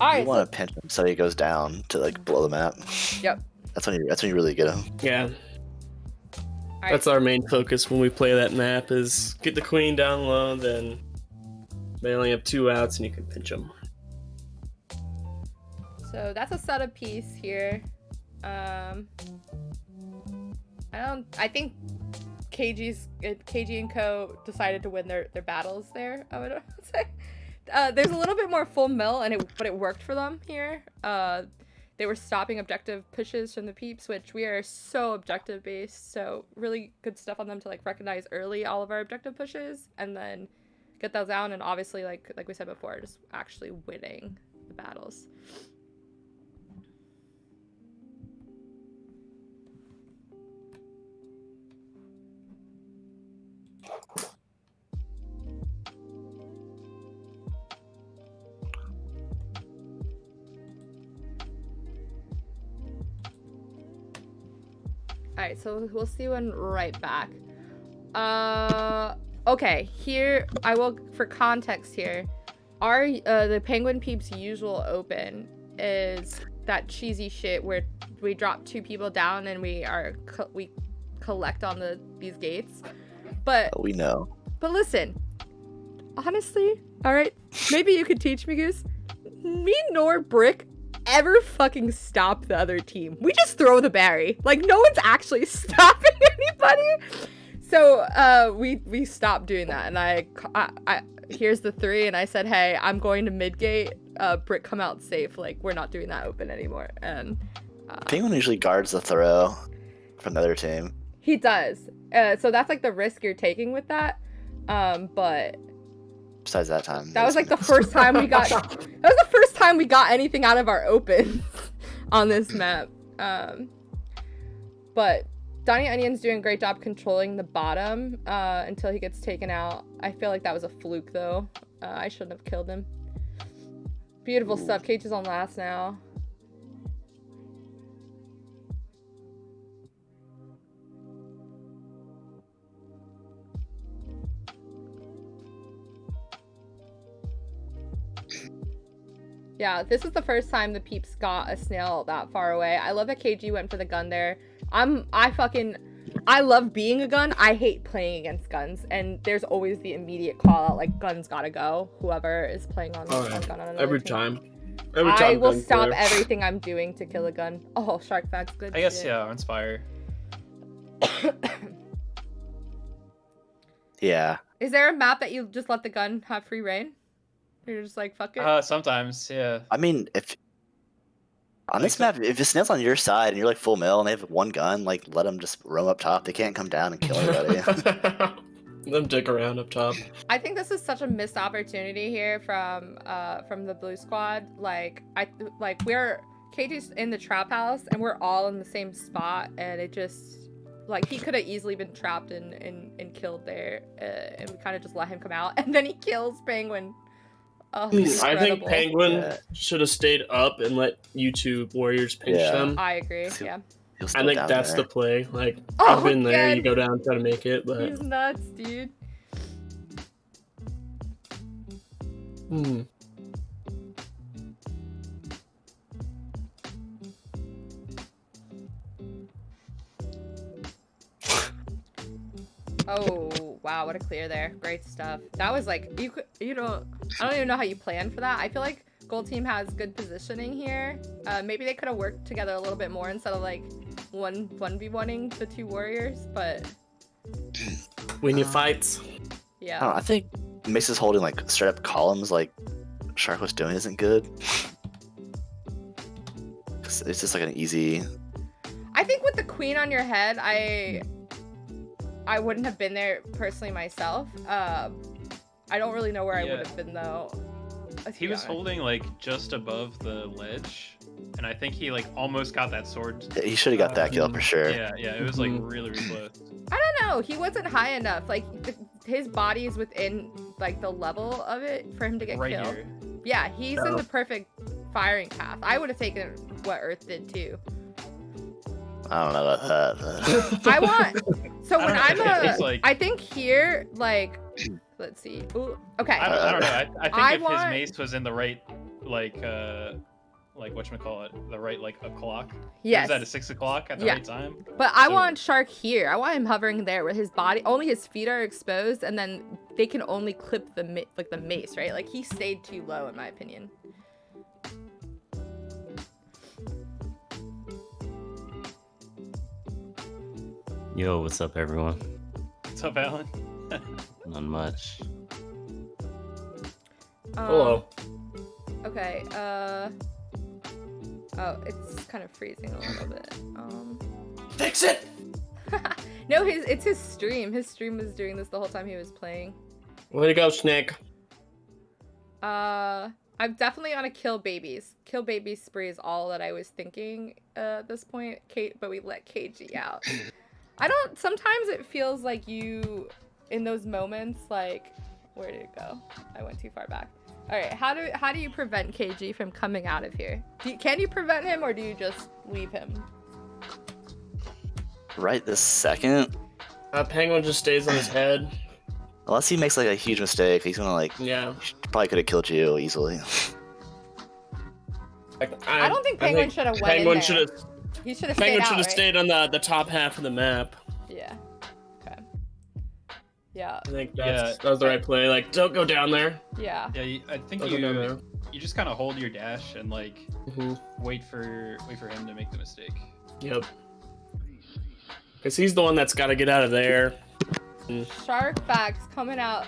All right. You want to pinch him so he goes down to like blow the map. Yep. That's when you really get him. Yeah. All right. That's our main focus when we play that map is get the queen down low, then they only have 2 outs and you can pinch them. So that's a setup piece here. I think KG and Co decided to win their battles there, I would say. There's a little bit more full mill but it worked for them here. They were stopping objective pushes from the peeps, which we are so objective based, so really good stuff on them to like recognize early all of our objective pushes and then get those out, and obviously like we said before, just actually winning the battles. Alright, so we'll see one right back. Okay, here, I will, for context here, the Penguin Peeps' usual open is that cheesy shit where we drop 2 people down and we collect on these gates. But We know. But listen, honestly, alright, maybe you could teach me, Goose. Me nor Brick ever fucking stop the other team. We just throw the berry. Like, no one's actually stopping anybody. So we stopped doing that, and I here's the 3, and I said, hey, I'm going to mid gate. Brick, come out safe. Like, we're not doing that open anymore. And Penguin usually guards the throw from the other team. he does. So that's like the risk you're taking with that. But Besides that time, that was like the first time we got. That was the first time we got anything out of our opens on this map. But Donnie Onion's doing a great job controlling the bottom until he gets taken out. I feel like that was a fluke though. I shouldn't have killed him. Beautiful stuff. Cage is on last now. Yeah, this is the first time the peeps got a snail that far away. I love that KG went for the gun there. I love being a gun. I hate playing against guns, and there's always the immediate call out like guns gotta go. Whoever is playing on gun on another Every team. time. I will guns stop there. everything I'm doing to kill a gun. Oh, shark facts, good. I guess shit. yeah, Inspire. Yeah. Is there a map that you just let the gun have free reign? You're just like fuck it. Sometimes, yeah. I mean, if on this map, if the snail's on your side and you're like full mill and they have 1 gun, like let them just roam up top. They can't come down and kill anybody. Let them dick around up top. I think this is such a missed opportunity here from the blue squad. We're KG's in the trap house and we're all in the same spot, and it just like he could have easily been trapped and killed there, and we kind of just let him come out, and then he kills Penguin. Oh, I think incredible. Penguin Yeah. should have stayed up and let you 2 warriors pinch Yeah. them. I agree. So- Yeah. He'll I still think down that's there. the play. Like, Oh, I've been there, again. you go down, try to make it, but He's nuts, dude. Oh wow, what a clear there. Great stuff. That was like I don't even know how you plan for that. I feel like Gold Team has good positioning here. Maybe they could have worked together a little bit more instead of like 1v1ing the 2 warriors, but Win your fights. Yeah. I don't know, I think Mace's holding like straight up columns like Shark was doing isn't good. 'Cause it's just like an easy. I think with the queen on your head, I wouldn't have been there personally myself. I don't really know where I would have been though. He was holding like just above the ledge, and I think he like almost got that sword. Yeah, he should have got that kill for sure. Yeah, it was like really, really close. I don't know. He wasn't high enough. Like his body is within like the level of it for him to get Right killed. here. Yeah, he's in the perfect firing path. I would have taken what Earth did too. I don't know about that. I want. So I when don't know, I'm it's like- I think here, like, let's see. Ooh, okay. I don't know. I think I if want- his mace was in the right, like whatchamacallit, the right like o'clock. Yes. He was at a 6 o'clock at the Yeah. right time. But I So- want Shark here. I want him hovering there with his body. Only his feet are exposed, and then they can only clip the the mace, right? Like he stayed too low, in my opinion. Yo, what's up, everyone? What's up, Alan? Not much. Hello. Okay. Oh, it's kind of freezing a little bit. Fix it! No, it's his stream. His stream was doing this the whole time he was playing. Way to go, Snake. I'm definitely on a kill babies. Kill babies spree is all that I was thinking at this point. Kate, but we let KG out. Sometimes it feels like you, in those moments, like, where did it go? I went too far back. All right, how do you prevent KG from coming out of here? Can you prevent him, or do you just leave him? Right this second, Penguin just stays on his head. unless he makes like a huge mistake, he's gonna like Yeah. probably could have killed you easily. I don't think Penguin should have went in Penguin there. should have. He should have stayed Penguin out, should have right? stayed on the top half of the map. Yeah. Okay. Yeah. I think that was the right play. Like, don't go down there. Yeah. Yeah, I think Don't go down there. you just kind of hold your dash and like Mhm. wait for him to make the mistake. Yep. Because he's the one that's got to get out of there. Shark Facts coming out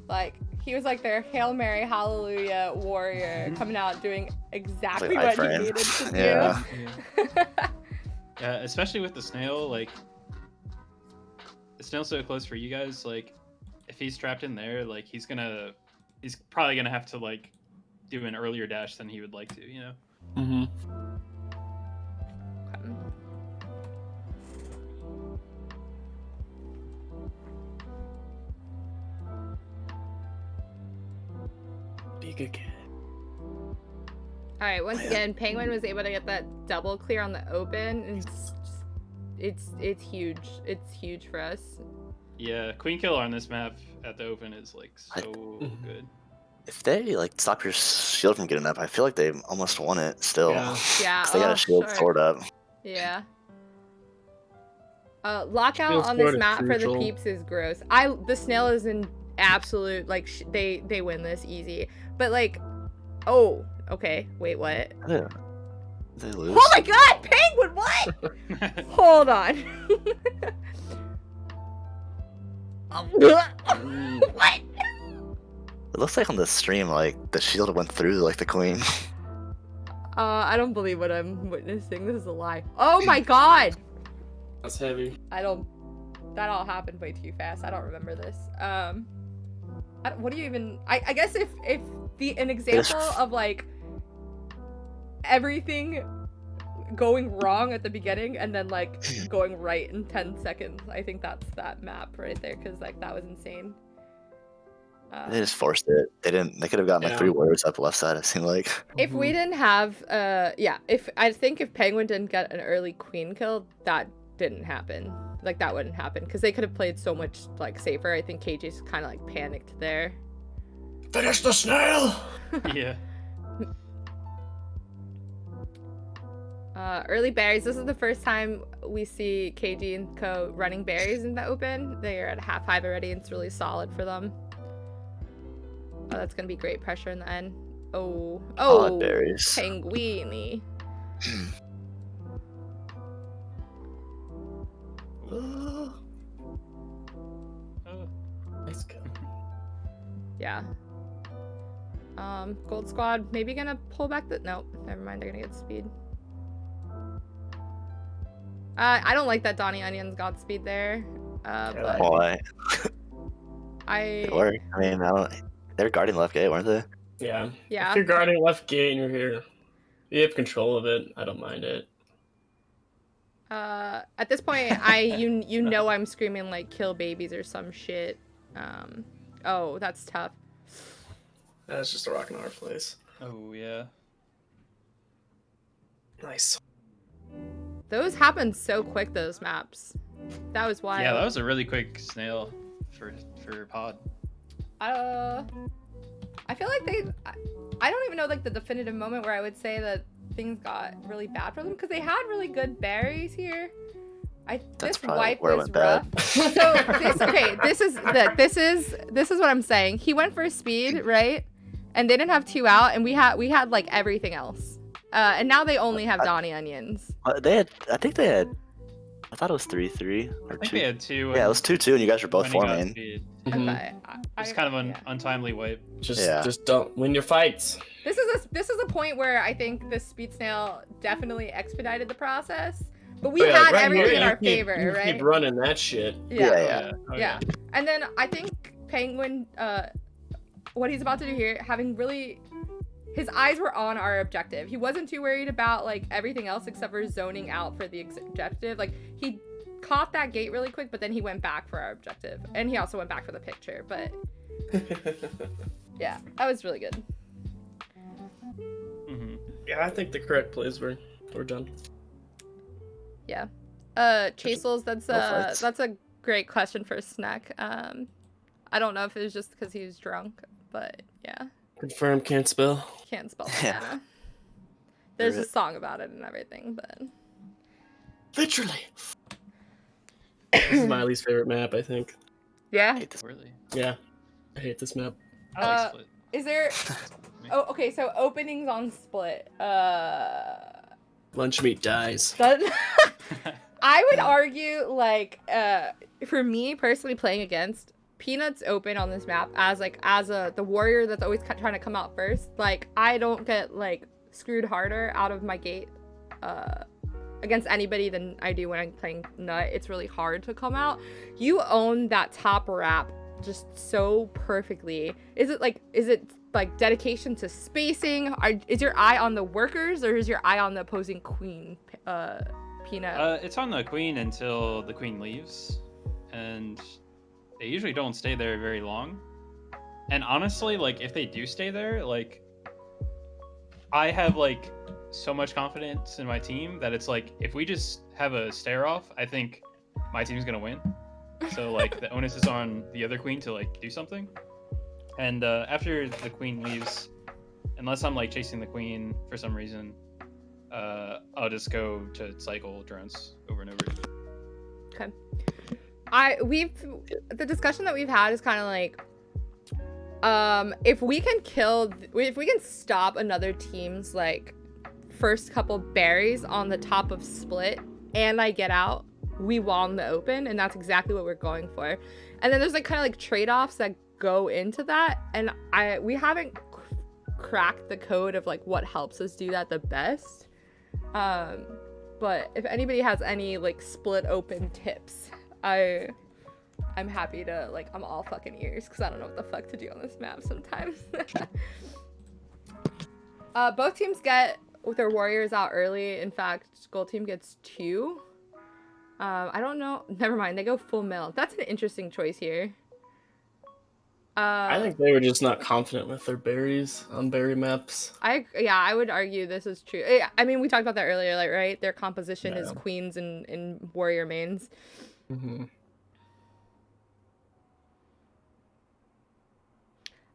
like he was like their Hail Mary Hallelujah warrior coming out doing exactly Like what he iframe. needed to do. Yeah. Yeah, especially with the snail, like the snail's so close for you guys. Like, if he's trapped in there, like he's probably gonna have to like do an earlier dash than he would like to, you know. Mm-hmm. Be a good kid. All right, once Yeah. again, Penguin was able to get that double clear on the open, and it's huge. It's huge for us. Yeah, queen kill on this map at the open is like so good. If they like stop your shield from getting up, I feel like they almost won it still. Yeah. Yeah. 'Cause they got oh, a shield Shark. sword up. Yeah. Lockout Shield on this sword is map for the crucial. peeps is gross. The snail is in absolute like they win this easy, but like, oh, okay, wait, what? Yeah. They lose. Oh my God, Penguin, what? Hold on. What? It looks like on the stream, like the shield went through like the queen. I don't believe what I'm witnessing. This is a lie. Oh my God. That's heavy. That all happened way too fast. I don't remember this. What do you even? I guess if an example of like everything going wrong at the beginning and then like going right in 10 seconds, I think that's that map right there, because like that was insane. They just forced it. They didn't. They could have gotten like Yeah. 3 warriors up left side. It seemed like. If we didn't have if Penguin didn't get an early queen kill, that didn't happen. Like that wouldn't happen because they could have played so much like safer. I think KJ's kind of like panicked there. Finish the snail! Yeah. Early berries. This is the first time we see KG and Co running berries in the open. They are at half 5 already, and it's really solid for them. Oh, that's gonna be great pressure in the end. Oh, Solid berries. Penguini. Oh, Yeah. Gold Squad maybe gonna pull back the. Nope, never mind. They're gonna get speed. I don't like that Donnie Onions got speed there. But Why? I. Or I mean, I don't. They're guarding left gate, weren't they? Yeah. Yeah. If you're guarding left gate and you're here, you have control of it. I don't mind it. At this point, you know I'm screaming like kill babies or some shit. Oh, that's tough. That's just a rock in our place. Oh yeah. Nice. Those happened so quick. Those maps. That was wild. Yeah, that was a really quick snail for pod. I feel like I don't even know like the definitive moment where I would say that things got really bad for them because they had really good berries here. That's this probably wipe where it was went bad. rough. So this is what I'm saying. He went for speed, right? And they didn't have 2 out, and we had like everything else. And now they only have Donnie Onions. I think they had. I thought it was 3-3 or I think 2. they had 2. Yeah, it was 2-2, and you guys were both when he got 4 main. speed. Mhm. Okay. It's kind of an yeah. untimely wipe. Just don't win your fights. This is a point where I think the speed snail definitely expedited the process. But we But yeah, had right everything here, in you our keep- favor, you right? Keep running that shit. Yeah. Oh, Yeah. And then I think Penguin, what he's about to do here, having really, his eyes were on our objective. He wasn't too worried about like everything else except for zoning out for the objective. Like he caught that gate really quick, but then he went back for our objective, and he also went back for the picture. But yeah, that was really good. Mm-hmm. Yeah, I think the correct plays were done. Yeah. Chasels, that's fights. that's a great question for Snack. I don't know if it was just because he was drunk, but yeah. Confirm, can't spell. Can't spell Yeah. banana. There's a Alright. song about it and everything, but Literally. This is my least favorite map, I think. yeah. Hate this. Really? Yeah. I hate this map. I like Split. Is there Oh, okay, so openings on Split. Lunch meat dies. That... I would argue like for me personally playing against Peanuts open on this map as the warrior that's always trying to come out first. Like I don't get like screwed harder out of my gate against anybody than I do when I'm playing Nut. It's really hard to come out. You own that top wrap just so perfectly. Is it like dedication to spacing? Is your eye on the workers or is your eye on the opposing queen, Peanut? It's on the queen until the queen leaves, and they usually don't stay there very long. And honestly, like if they do stay there, like I have like so much confidence in my team that it's like if we just have a stare off, I think my team's gonna win. So like the onus is on the other queen to like do something. And after the queen leaves, unless I'm like chasing the queen for some reason, I'll just go to cycle drones over and over. Okay. The discussion that we've had is kind of like, if we can stop another team's like first couple berries on the top of Split and I get out, we won the open, and that's exactly what we're going for. And then there's like kind of like trade-offs that go into that, and we haven't cracked the code of like what helps us do that the best. But if anybody has any like Split open tips, I'm happy to, like, I'm all fucking ears because I don't know what the fuck to do on this map sometimes. Both teams get their warriors out early. In fact, gold team gets 2. I don't know. Never mind. They go full mill. That's an interesting choice here. I think they were just not confident with their berries on berry maps. I would argue this is true. I mean, we talked about that earlier, like, right? Their composition is Yeah. queens and warrior mains. Mm-hmm.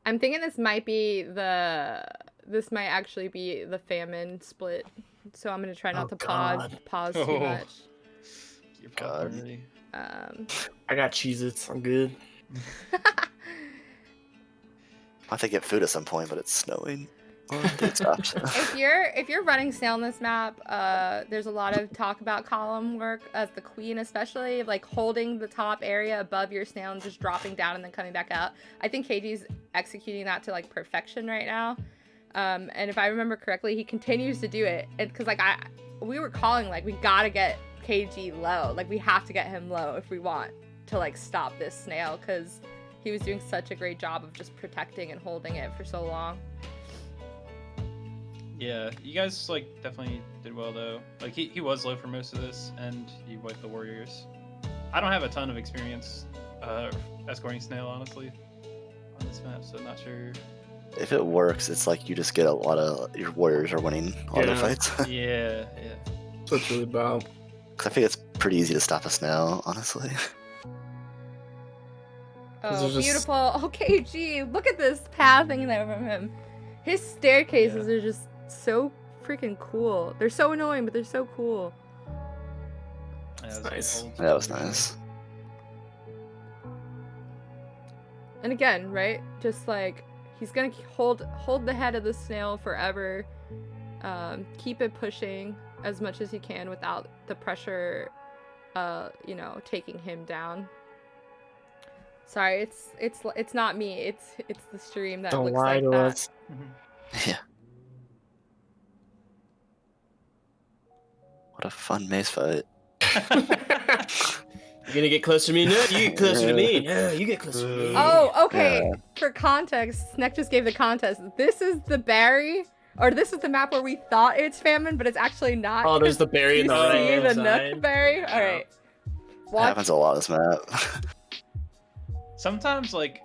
I'm thinking this might actually be the famine split. So I'm gonna try not Oh, to God. pause too Oh. much. You're God. probably- I got Cheez-Its. I'm good. I have to get food at some point, but it's snowing. Good stuff. If you're running snail on this map, there's a lot of talk about column work as the queen, especially like holding the top area above your snail and just dropping down and then coming back out. I think KG's executing that to like perfection right now. And if I remember correctly, he continues to do it. And because like we were calling like we gotta get KG low, like we have to get him low if we want to like stop this snail, because he was doing such a great job of just protecting and holding it for so long. Yeah, you guys like definitely did well though. Like he was low for most of this, and he wiped the warriors. I don't have a ton of experience escorting snail honestly on this map, so I'm not sure. If it works, it's like you just get a lot of your warriors are winning all their fights. Yeah. That's what it's really about. Cause I think it's pretty easy to stop a snail, honestly. Oh, beautiful. Oh, KG, look at this pathing there from him. His staircases are just so freaking cool. They're so annoying, but they're so cool. That's nice. That was nice. And again, right? Just like he's gonna hold the head of the snail forever. Keep it pushing as much as he can without the pressure, taking him down. Sorry, it's not me. It's the stream that Don't looks lie like to that. us. Yeah. What a fun maze fight. You're gonna get closer to me? No, you get closer to me. No, you get closer to me. Oh, okay. Yeah. For context, Sneck just gave the context. This is the berry, or this is the map where we thought it's famine, but it's actually not. Oh, there's the berry in the You see right the side. nook berry? All right. That Watch. happens a lot on this map. Sometimes like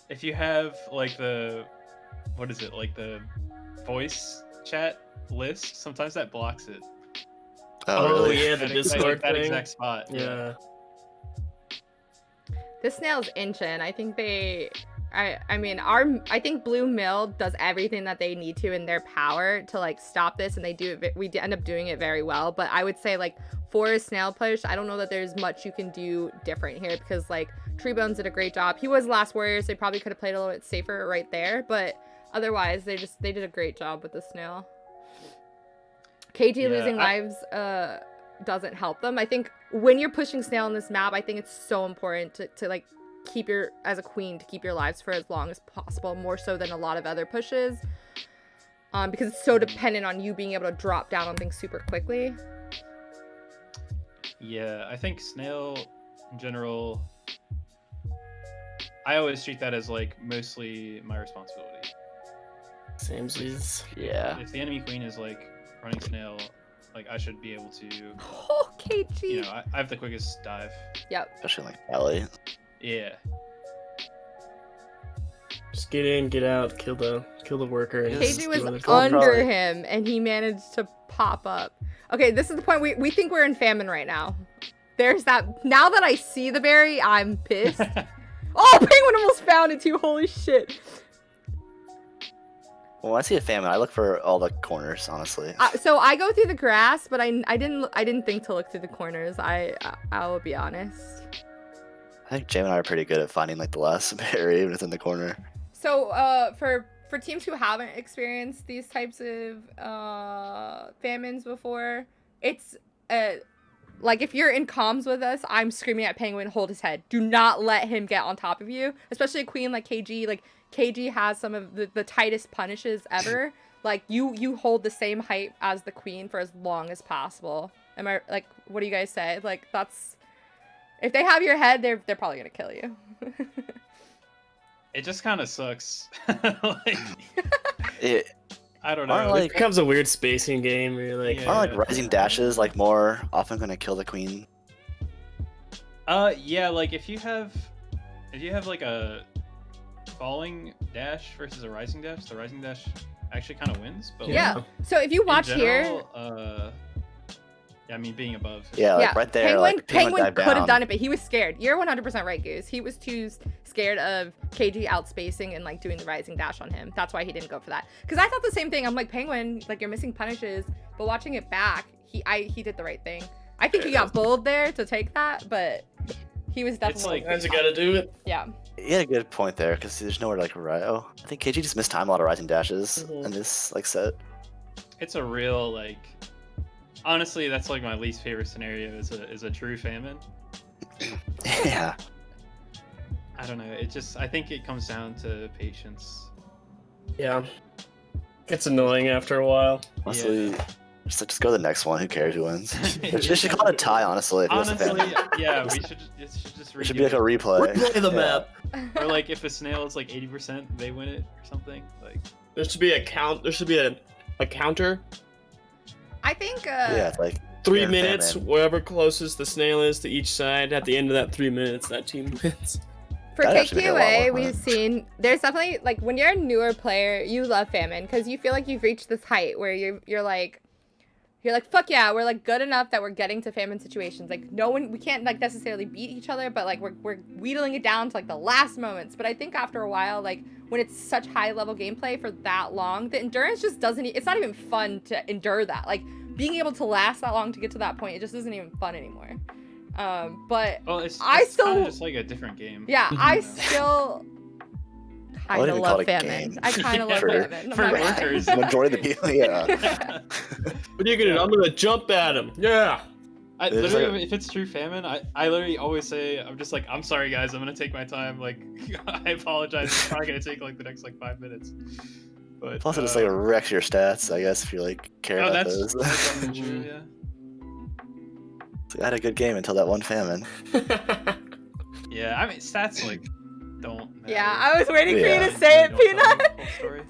if you have like the voice chat list, sometimes that blocks it. Oh, Really? yeah, the Discord that thing. exact spot. Yeah. This snail's inching. I think I think Blue Mill does everything that they need to in their power to like stop this, and they do it. We end up doing it very well. But I would say like for a snail push, I don't know that there's much you can do different here, because like Treebones did a great job. He was last warrior, so they probably could have played a little bit safer right there. But otherwise, they did a great job with the snail. KG losing lives doesn't help them. I think when you're pushing snail on this map, I think it's so important to like keep as a queen, to keep your lives for as long as possible, more so than a lot of other pushes, because it's so dependent on you being able to drop down on things super quickly. Yeah, I think snail in general, I always treat that as like mostly my responsibility. Samesies. Yeah. If the enemy queen is like running snail, like I should be able to, Oh, KG. you know, I have the quickest dive. Yep. Especially like Valley. Yeah. Just get in, get out, kill the worker. And Yes. KG do was other things. under Probably. him, and he managed to pop up. Okay, this is the point. We think we're in famine right now. There's that. Now that I see the berry, I'm pissed. Oh, Penguin almost found it too. Holy shit. Well, when I see a famine, I look for all the corners, honestly. So I go through the grass, but I didn't think to look through the corners. I will be honest. I think Jam and I are pretty good at finding like the last berry even within the corner. So for teams who haven't experienced these types of famines before, it's like if you're in comms with us, I'm screaming at Penguin, hold his head. Do not let him get on top of you. Especially a queen like KG. Like KG has some of the tightest punishes ever. Like you hold the same height as the queen for as long as possible. Am I like, what do you guys say? Like that's, if they have your head, they're probably gonna kill you. It just kind of sucks. Like, It, I don't Aren't, know. like- It becomes a weird spacing game where you're like, Yeah. aren't like rising dashes like more often going to kill the queen? Yeah, like if you have like a falling dash versus a rising dash, the rising dash actually kind of wins. But Yeah. like, So if you in watch here, general, yeah, I mean being above. Yeah, like right there, like Penguin dive could have down. done it, but he was scared. You're 100% right, Goose. He was too scared of KG outspacing and like doing the rising dash on him. That's why he didn't go for that. Because I thought the same thing. I'm like, Penguin, like you're missing punishes, but watching it back, he did the right thing. I think he got bold there to take that, but He was definitely Sometimes you gotta do it. yeah. He had a good point there because there's nowhere to like oh, I think KG just missed time a lot of rising dashes in this like set. It's a real like. Honestly, that's like my least favorite scenario is a true famine. Yeah. I don't know. I think it comes down to patience. Yeah. It's annoying after a while. Honestly, Yeah. just go to the next one. Who cares who wins? They should call it a tie, honestly. If it was a Honestly, famine. yeah, it should just It should be like a replay. Replay the map. Or like if a snail is like 80%, they win it or something. Like There should be a count. There should be a counter. I think Yeah, it's like 3 yeah, minutes, famine. wherever closest the snail is to each side. At the end of that 3 minutes, that team wins. for That'd actually make it a lot KQA, more we've fun. seen there's definitely like when you're a newer player, you love famine because you feel like you've reached this height where you're like fuck yeah, we're like good enough that we're getting to famine situations. Like we can't like necessarily beat each other, but like we're wheedling it down to like the last moments. But I think after a while, like when it's such high level gameplay for that long, the endurance just doesn't. It's not even fun to endure that. Like being able to last that long to get to that point, it just isn't even fun anymore. But well, it's I still- kind of just like a different game. yeah, you I know? still kind wouldn't of even call love it a famine. game. I kind of love For- famine. I'm for not gonna lie. workers. The majority of the people, yeah. What are you gonna do? I'm gonna jump at him. Yeah. I There's literally, like if it's true famine, I literally always say, I'm just like, I'm sorry guys, I'm gonna take my time. Like, I apologize. It's probably gonna take like the next like 5 minutes. But Plus, it just like wrecks your stats, I guess, if you like care oh, about that's those. definitely true. Yeah. I had a good game until that one famine. Yeah, I mean stats like don't. Matter. Yeah, I was waiting for you Yeah. to say it, Don't tell me Peanut. the whole story.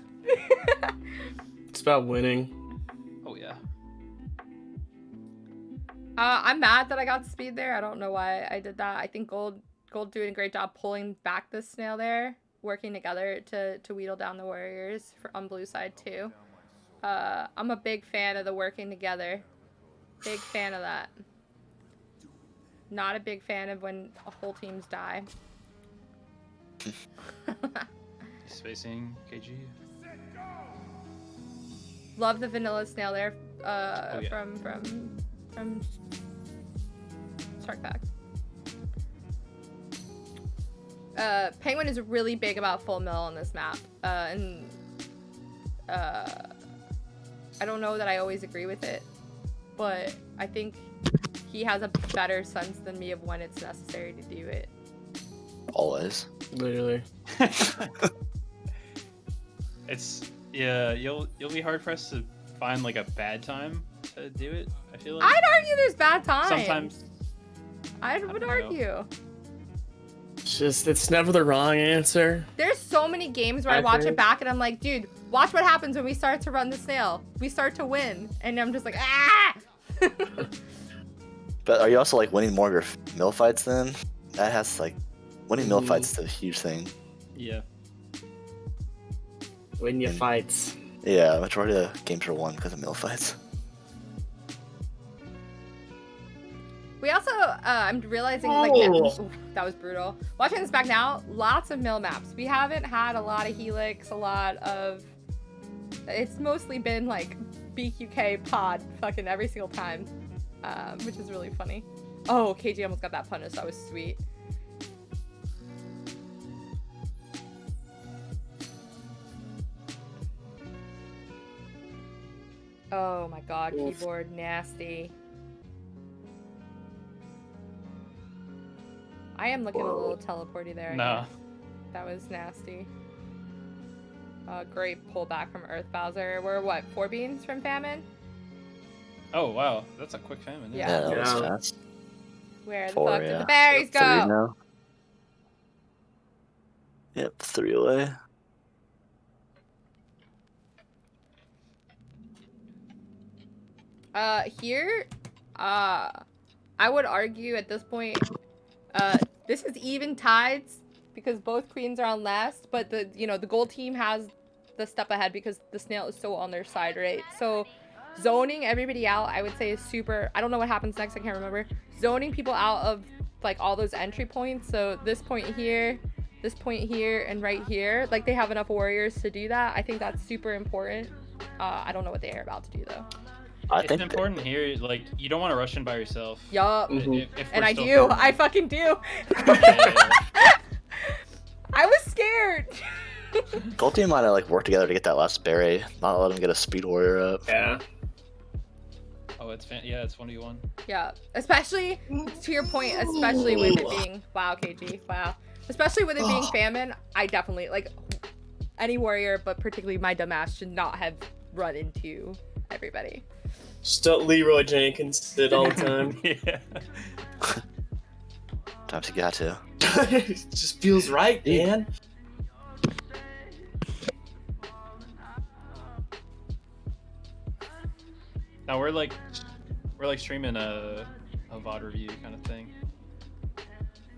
It's about winning. Oh yeah. I'm mad that I got speed there. I don't know why I did that. I think Gold doing a great job pulling back the snail there, working together to wheedle down the warriors on blue side too. I'm a big fan of the working together. Big fan of that. Not a big fan of when whole teams die. Spacing KG. Love the vanilla snail there. Oh, yeah. From Shark Pack. Penguin is really big about full mill on this map, and I don't know that I always agree with it, but I think he has a better sense than me of when it's necessary to do it. Always. Literally. It's yeah, you'll be hard pressed to find like a bad time to do it. I feel like I'd argue there's bad times. sometimes I don't would know. argue. It's never the wrong answer. There's so many games where I I watch it think- back and I'm like, dude, watch what happens when we start to run the snail. We start to win, and I'm just like, ah. But are you also like winning more of your mill fights then? That has like winning mill fights is a huge thing. yeah. Win your fights. Yeah, majority of the games are won because of mill fights. We also, I'm realizing like that was brutal. Watching this back now, lots of mill maps. We haven't had a lot of helix, a lot of. It's mostly been like BQK pod fucking every single time, which is really funny. Oh, KG almost got that punish. That was sweet. Oh my god, Oof. keyboard nasty. I am looking a little teleporty there. I No. guess. That was nasty. Great pullback from Earth Bowser. We're what, 4 beans from Famine? Oh wow, that's a quick famine. Yeah. Yeah, that was Yeah. fast. Where the 4, fuck did yeah. the berries Yep, 3 go? now. Yep, 3 away. Here, I would argue at this point, this is even tides because both queens are on last, but the gold team has the step ahead because the snail is so on their side, right? So zoning everybody out, I would say, is super. I don't know what happens next, I can't remember. Zoning people out of like all those entry points, so this point here, and right here, like they have enough warriors to do that. I think that's super important. I don't know what they are about to do though. I it's think important here. Like, you don't want to rush in by yourself. Yup. Mhm. If And we're I still do. forming. I fucking do. Yeah. I was scared. Gold team might have like worked together to get that last berry, not let him get a speed warrior up. Yeah. Oh, it's it's 1v1. Yeah, especially to your point, especially with it being KG, especially with it being famine. I definitely like any warrior, but particularly my dumbass should not have run into everybody. Just Leroy Jenkins did all the time. Yeah. Times you got to. It just feels right, man. Now we're like streaming a VOD review kind of thing.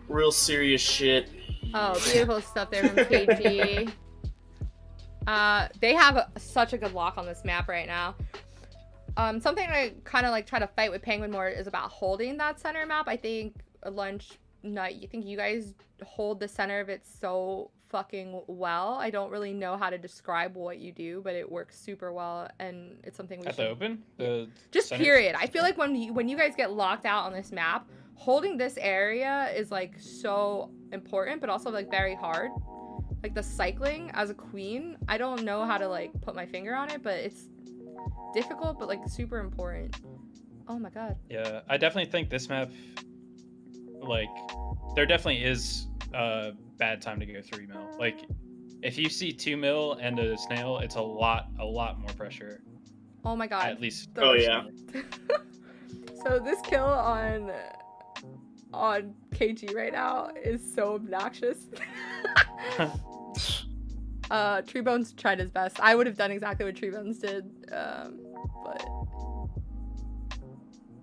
Real serious shit. Oh, beautiful stuff there from KG. They have such a good lock on this map right now. Something I kind of like try to fight with Penguin more is about holding that center map. I think Lunch Nut, you think you guys hold the center of it so fucking well. I don't really know how to describe what you do, but it works super well, and it's something we At should... the open? The Just center? period. I feel like when you guys get locked out on this map, holding this area is like so important, but also like very hard. Like the cycling as a queen, I don't know how to like put my finger on it, but it's difficult, but like super important. Oh my god. Yeah, I definitely think this map, like, there definitely is a bad time to go 3 mil. Like, if you see 2 mil and a snail, it's a lot more pressure. Oh my god. At least. Oh, yeah. So this kill on KG right now is so obnoxious. Treebones tried his best. I would have done exactly what Treebones did, but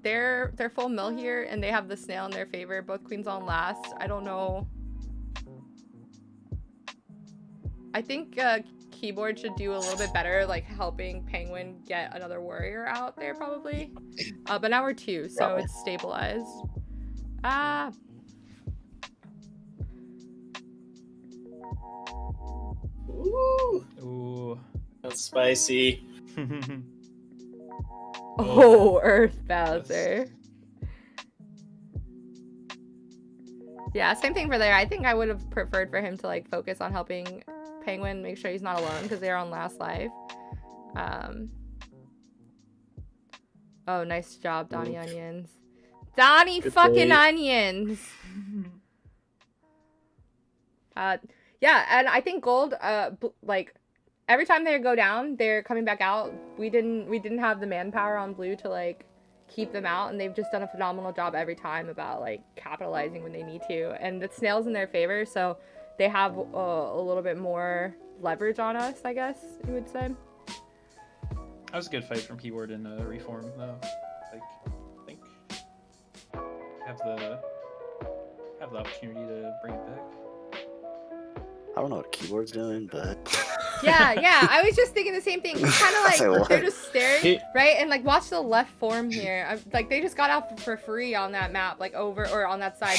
they're full mill here, and they have the snail in their favor. Both queens on last. I don't know. I think Keyboard should do a little bit better, like helping Penguin get another warrior out there probably. But now we're 2, so Probably. it's stabilized. Ah. Ooh, Ooh. that's spicy. Oh, Earth Bowser. Yeah, same thing for there. I think I would have preferred for him to like focus on helping Penguin, make sure he's not alone because they're on last life. Oh, nice job, Donnie Onions. Donnie Good fucking day. Onions. Yeah, and I think Gold, like every time they go down, they're coming back out. We didn't have the manpower on Blue to like keep them out, and they've just done a phenomenal job every time about like capitalizing when they need to. And the snail's in their favor, so they have a little bit more leverage on us, I guess you would say. That was a good fight from Keyword in Reform, though. Like, I think have the opportunity to bring it back. I don't know what keyboard's doing, but Yeah, I was just thinking the same thing. It's kind of Say like what? they're just staring, right? And like, watch the left form here. Like, they just got out for free on that map, like over or on that side.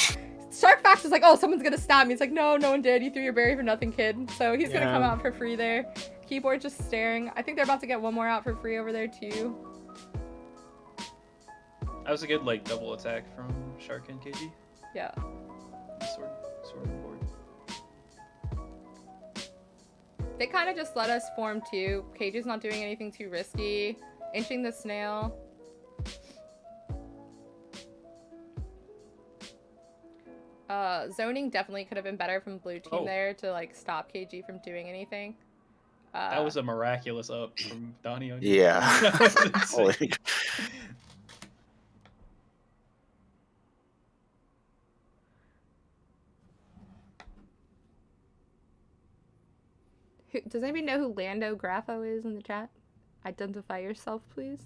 Sharkfax was like, oh, someone's gonna stab me. It's like, no one did. You threw your berry for nothing, kid. So he's gonna come out for free there. Keyboard just staring. I think they're about to get one more out for free over there too. That was a good like double attack from Shark and KG. Yeah. Sword and board. They kind of just let us form too. KG's not doing anything too risky. Inching the snail. Zoning definitely could have been better from blue team there to like stop KG from doing anything. That was a miraculous up from Donnie on yeah. That was insane. Holy- Does anybody know who Lando Grafo is in the chat? Identify yourself, please.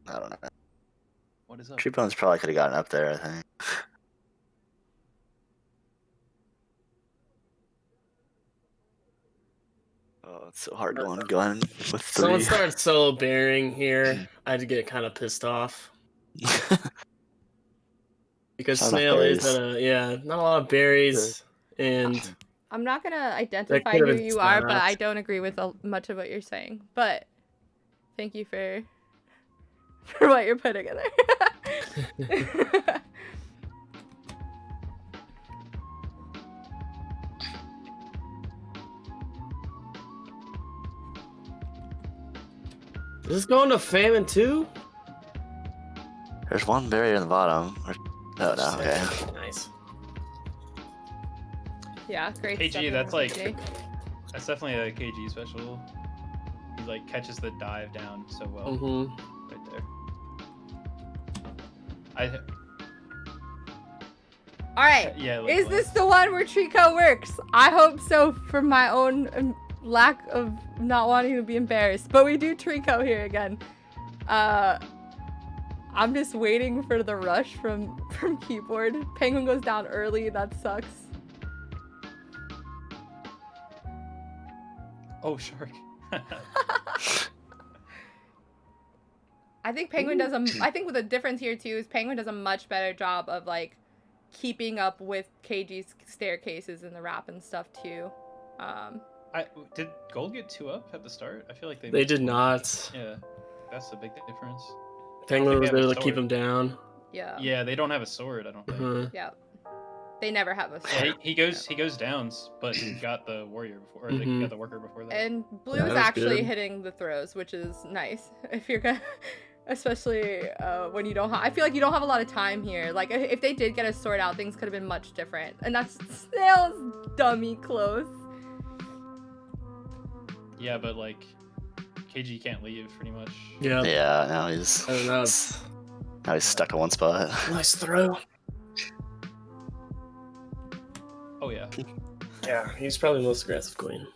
I I don't know. What is up? Tree Bones probably could have gotten up there, I think. Oh, it's so hard going with 3. Someone started solo bearing here. I had to get kind of pissed off. Because Not enough Snail is berries. not a lot of berries, and I'm not gonna identify could've who been you are, but snapped. I don't agree with much of what you're saying. But Thank you for what you're putting in there. Is this going to famine too? There's one barrier in the bottom. Oh, no, okay. Nice. Yeah, great stuff KG, in that's like KG. that's definitely a KG special. He like catches the dive down so well Mm-hmm. right there. All right. Yeah. Is this the one where Trico works? I hope so for my own lack of not wanting to be embarrassed. But we do Trico here again. I'm just waiting for the rush from keyboard. Penguin goes down early. That sucks. Oh, shark. I think Penguin does I think the difference here too is Penguin does a much better job of like keeping up with KG's staircases in the rap and stuff too. Did Gold get 2 up at the start? I feel like They did not. Yeah, that's the big difference. Penguin was they have there a to keep sword. him down. Yeah. Yeah, they don't have a sword. I don't think. Uh-huh. Yeah. They never have a Yeah, he goes down, but he got the warrior before, or he got the worker before that. And Blue That is was actually good. hitting the throws, which is nice. If you're gonna, especially when you don't have, I feel like you don't have a lot of time here. Like if they did get a sword out, things could have been much different. And that's Snail's dummy close. Yeah, but like KG can't leave pretty much. Yeah. Yeah, now he's I don't know. now he's stuck in one spot. Nice throw. Oh yeah. Yeah, he's probably the most aggressive queen.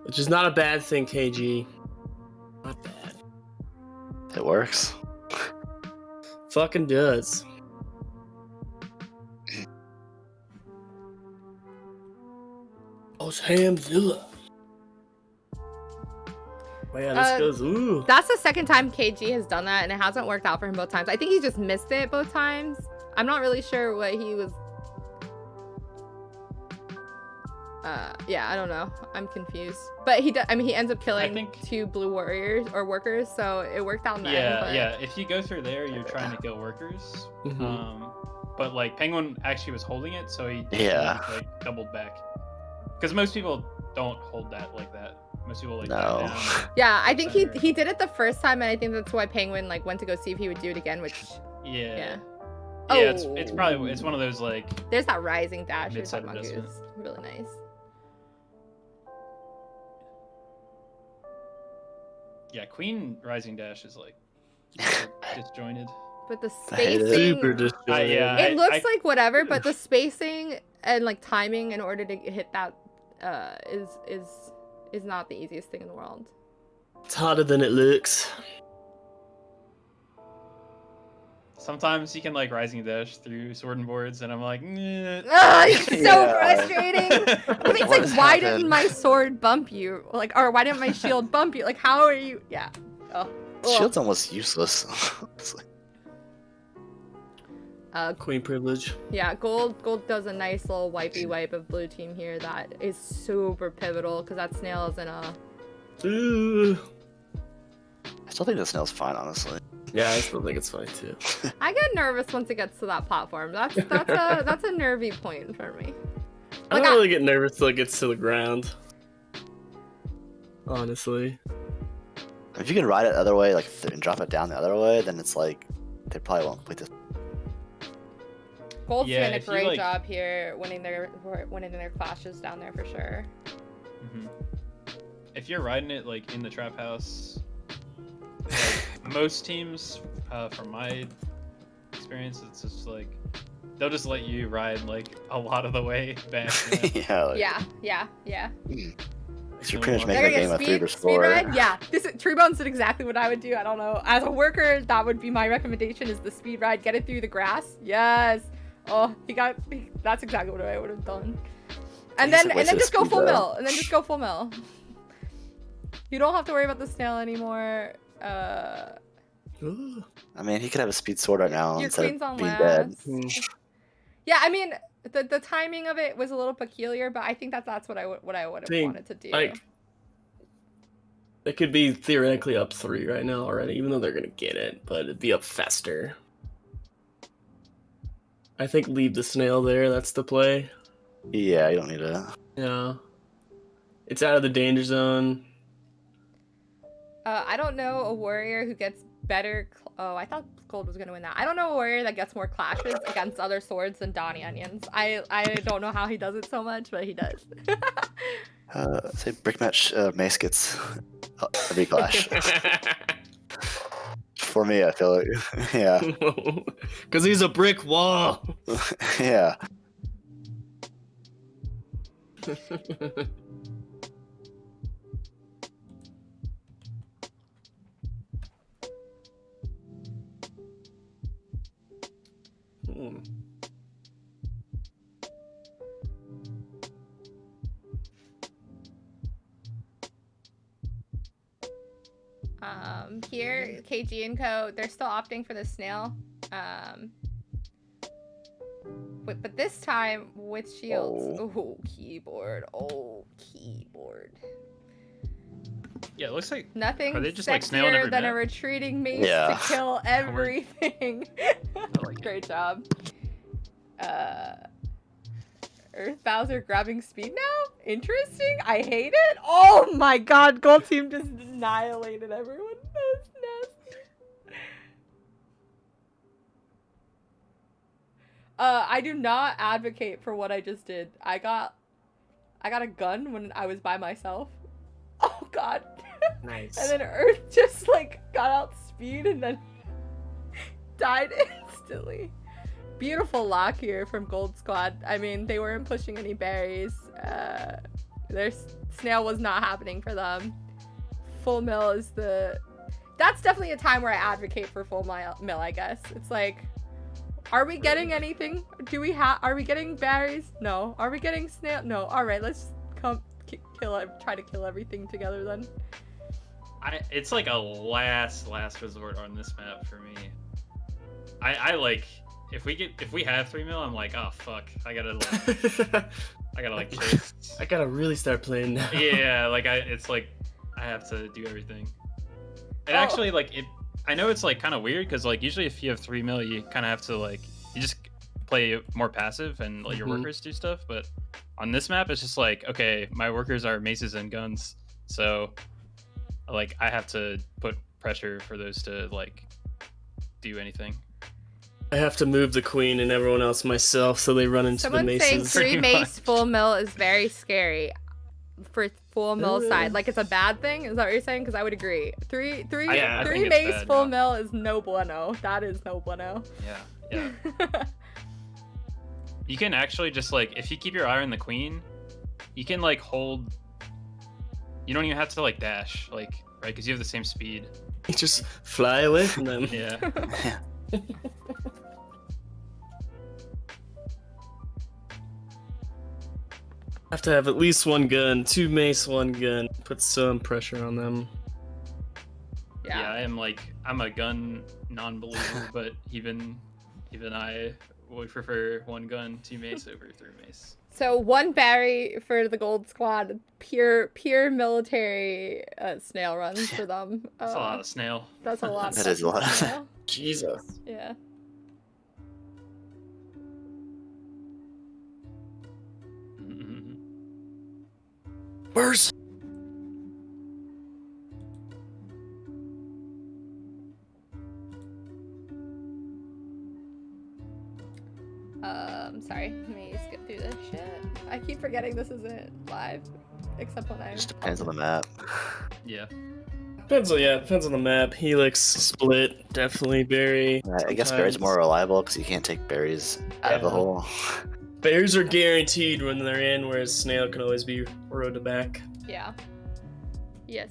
Which is not a bad thing, KG. Not bad. It works. Fucking does. Oh, it's Hamzilla. Oh yeah, this goes, ooh. That's the second time KG has done that, and it hasn't worked out for him both times. I think he just missed it both times. I'm not really sure what he was. Yeah, I don't know. I'm confused. But he ends up killing 2 blue warriors or workers, so it worked out in the end. But... Yeah. If you go through there, you're trying to kill workers. But like Penguin actually was holding it, so he like doubled back. Because most people don't hold that like that. Most people like dive down. Yeah, I think he did it the first time, and I think that's why Penguin like went to go see if he would do it again, which yeah. Oh, Yeah, it's probably one of those like there's that rising dash you're mid-side talking about, adjustment. Goose. Really nice. Yeah, Queen Rising Dash is like disjointed. But the I hate it. spacing, Super disjointed. yeah. it looks like whatever, but the spacing and like timing in order to hit that is not the easiest thing in the world. It's harder than it looks. Sometimes you can like Rising Dash through sword and boards, and I'm like, "Nyeh." It's so Yeah. frustrating. It's What like, has why happened? didn't my sword bump you? Like, or why didn't my shield bump you? Like, how are you? Yeah. Oh. Shield's almost useless. It's like, Queen privilege. Yeah, gold does a nice little wipey wipe of blue team here that is super pivotal because that snail is in a. Ooh. I still think the snail's fine, honestly. Yeah, I still think it's fine too. I get nervous once it gets to that platform. That's a nervy point for me. I don't really get nervous till it gets to the ground. Honestly. If you can ride it the other way, like and drop it down the other way, then it's like they probably won't complete this. Gold's Yeah, doing a if you, great like- job here, winning their clashes down there for sure. If you're riding it like in the trap house, like, most teams, from my experience, it's just like they'll just let you ride like a lot of the way back. You know? Yeah. Like, Yeah. So you're pretty much They're making a gonna game of get 3 versus 4. speed ride? Yeah. Tree Bones did exactly what I would do. I don't know. As a worker, that would be my recommendation is the speed ride. Get it through the grass. Yes. Oh, that's exactly what I would have done. And then just go full mill. And then just go full mill. You don't have to worry about the snail anymore. Ooh. I mean, he could have a speed sword right now Your instead queen's on of being dead. last. Yeah, I mean, the timing of it was a little peculiar, but I think that's what I would have Think, wanted to do. Like, They could be theoretically up 3 right now already, even though they're gonna get it, but it'd be up faster. I think leave the snail there. That's the play. Yeah, you don't need to. Yeah. It's out of the danger zone. I don't know a warrior who gets better. Oh, I thought Gold was gonna win that. I don't know a warrior that gets more clashes against other swords than Donnie Onions. I don't know how he does it so much, but he does. Say brick match Mace gets every clash. For me, I feel like, yeah, Because he's a brick wall. yeah. Here, KG and Co, they're still opting for the snail. But this time with shields. Oh, keyboard. Oh, keyboard. Yeah, it looks like Nothing Are they just, like, snailing sexier every than a map? retreating mace Yeah. to kill everything. like it. Great job. Earth Bowser grabbing speed now? Interesting. I hate it. Oh my god, Gold Team just annihilated everyone. That was nasty. I do not advocate for what I just did. I got a gun when I was by myself. Oh god. Nice. And then Earth just like got out speed and then died instantly. Beautiful lock here from Gold Squad. I mean, they weren't pushing any berries. Their snail was not happening for them. Full mill is the... That's definitely a time where I advocate for full mill, I guess. It's like, are we getting anything? Are we getting berries? No. Are we getting snail? No. All right, let's come try to kill everything together then. It's like a last resort on this map for me. I like if we have 3 mil, I'm like, oh fuck, I gotta chase. I gotta really start playing now. Yeah, like it's like I have to do everything. And Oh. actually, like I know it's like kind of weird because like usually if you have 3 mil, you kind of have to like you just play more passive and let your workers do stuff. But on this map, it's just like, okay, my workers are maces and guns, so like I have to put pressure for those to like do anything. I have to move the queen and everyone else myself, so they run into Someone's the saying maces. 3 Pretty mace much. full mill is very scary for full mill side. Like it's a bad thing? Is that what you're saying? Because I would agree. Three I think it's mace bad full now. mill is no bueno. That is no bueno. Yeah. You can actually just like if you keep your eye on the queen, you can like hold. You don't even have to like dash, like right, because you have the same speed. You just fly away from them. Yeah. Have to have at least 1 gun, 2 mace, 1 gun. Put some pressure on them. Yeah, I'm a gun non-believer, but even I would prefer 1 gun, 2 mace over 3 mace. So 1 berry for the Gold Squad. Pure military snail runs for them. That's a lot of snail. That's a lot. That is a lot. Snail. Jesus. Yeah. Worse. Sorry. Let me skip through this shit. I keep forgetting this isn't live, except when I. Just depends on the map. Yeah. Depends on the map. Helix, split, definitely berry. I guess berries are more reliable because you can't take berries out of the Yeah. hole. Bears are guaranteed when they're in, whereas snail can always be rotated back. Yeah. Yes.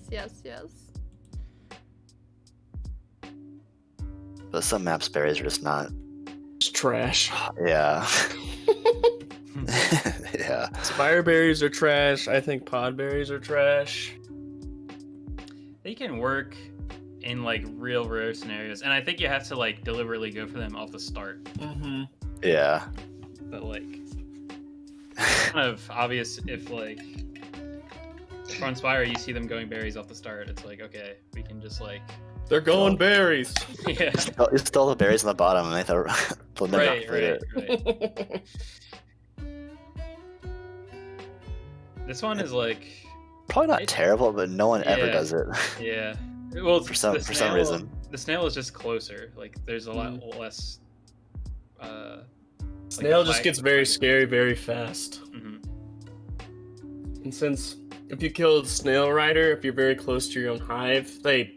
But some maps berries are just not. It's trash. Yeah. Yeah. Spire berries are trash. I think pod berries are trash. They can work in like real rare scenarios, and I think you have to like deliberately go for them off the start. Mm-hmm. Yeah. But like, kind of obvious if like for Inspire, you see them going berries off the start. It's like, okay, we can just like, They're going berries. yeah, You stole the berries on the bottom and they thought they'll never right, upgrade right, it. right. This one is like, Probably not terrible, but no one ever Yeah. does it. yeah. Well, For some reason. the snail is just closer. Like, there's a lot less. Snail just gets very scary very fast. Hmm. And since if you kill Snail Rider, if you're very close to your own hive, they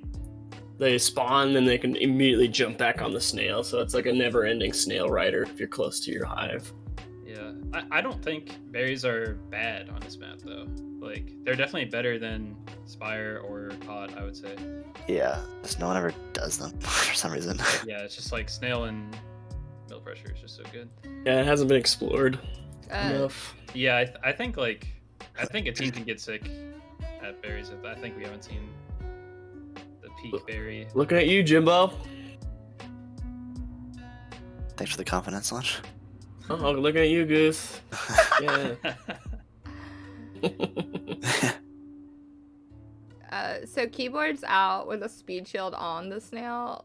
spawn, then they can immediately jump back on the snail. So it's like a never-ending Snail Rider if you're close to your hive. Yeah, I don't think berries are bad on this map though. Like, they're definitely better than Spire or Pod, I would say. Yeah, just no one ever does them for some reason. Yeah, it's just like snail and mill pressure is just so good. Yeah, it hasn't been explored Uh, enough. Yeah, I think a team can get sick at berries. I think we haven't seen the peak berry. Looking at you, Jimbo. Thanks for the confidence lunch. Oh, looking at you, Goose. Yeah. So keyboard's out with a speed shield on the snail.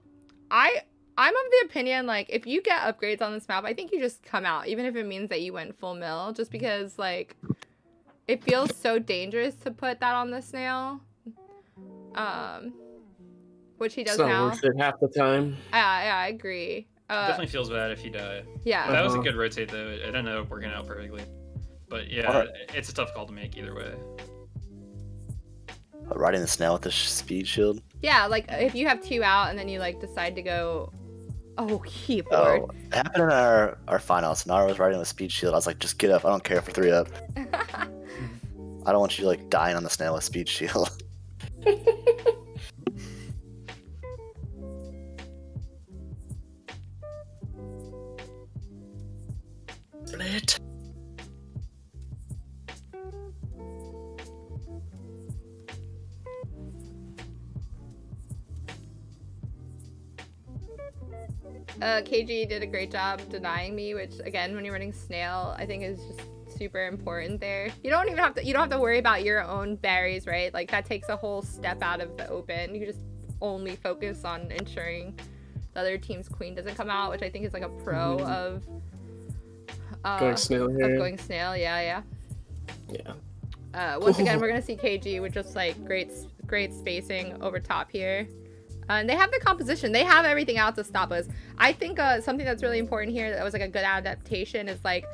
I'm of the opinion, like, if you get upgrades on this map, I think you just come out, even if it means that you went full mill, just because, like, it feels so dangerous to put that on the snail. Which he does It's not now. worth it half the time. Yeah, I agree. Definitely feels bad if you die. Yeah. That was a Uh-huh. good rotate though. It ended up working out perfectly. But yeah, Alright. it's a tough call to make either way. Riding the snail with the speed shield. Yeah, like, if you have 2 out and then you, like, decide to go... Oh, keyboard. Oh, it happened in our finals. Nara was riding with speed shield. I was like, just get up. I don't care for 3 up. I don't want you like dying on the snail with speed shield. Split. KG did a great job denying me, which again, when you're running snail, I think is just super important there. You don't have to worry about your own berries, right? Like, that takes a whole step out of the open. You just only focus on ensuring the other team's queen doesn't come out, which I think is like a pro of Going snail here. going snail. Yeah. Yeah. Once again, we're gonna see KG with just like great spacing over top here. And they have the composition. They have everything out to stop us. I think something that's really important here that was like a good adaptation is like,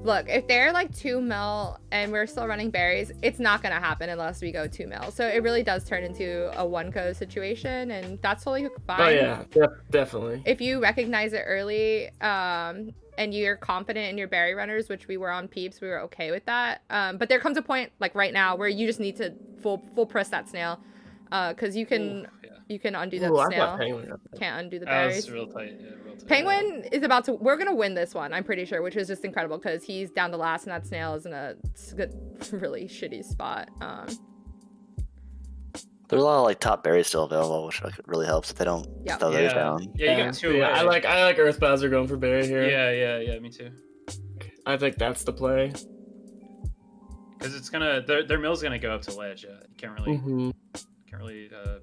look, if they're like 2 mil and we're still running berries, it's not gonna happen unless we go 2 mil. So it really does turn into a 1-co situation, and that's totally fine. Oh yeah, definitely. If you recognize it early, and you're confident in your berry runners, which we were on peeps, we were okay with that. But there comes a point like right now where you just need to full press that snail, because you can undo that Ooh, I snail. got Penguin up there. Can't undo the That berries. was real tight. Yeah, real tight. Penguin is about to. We're gonna win this one, I'm pretty sure, which is just incredible because he's down to last, and that snail is in a good, really shitty spot. There's a lot of like top berries still available, which like, really helps if they don't Yeah. throw those down. Yeah, you got 2 Yeah, away. I like Earth Bowser going for berry here. Yeah, me too. I think that's the play. Because it's gonna their mill's gonna go up to ledge. Yeah, you can't really Mm-hmm.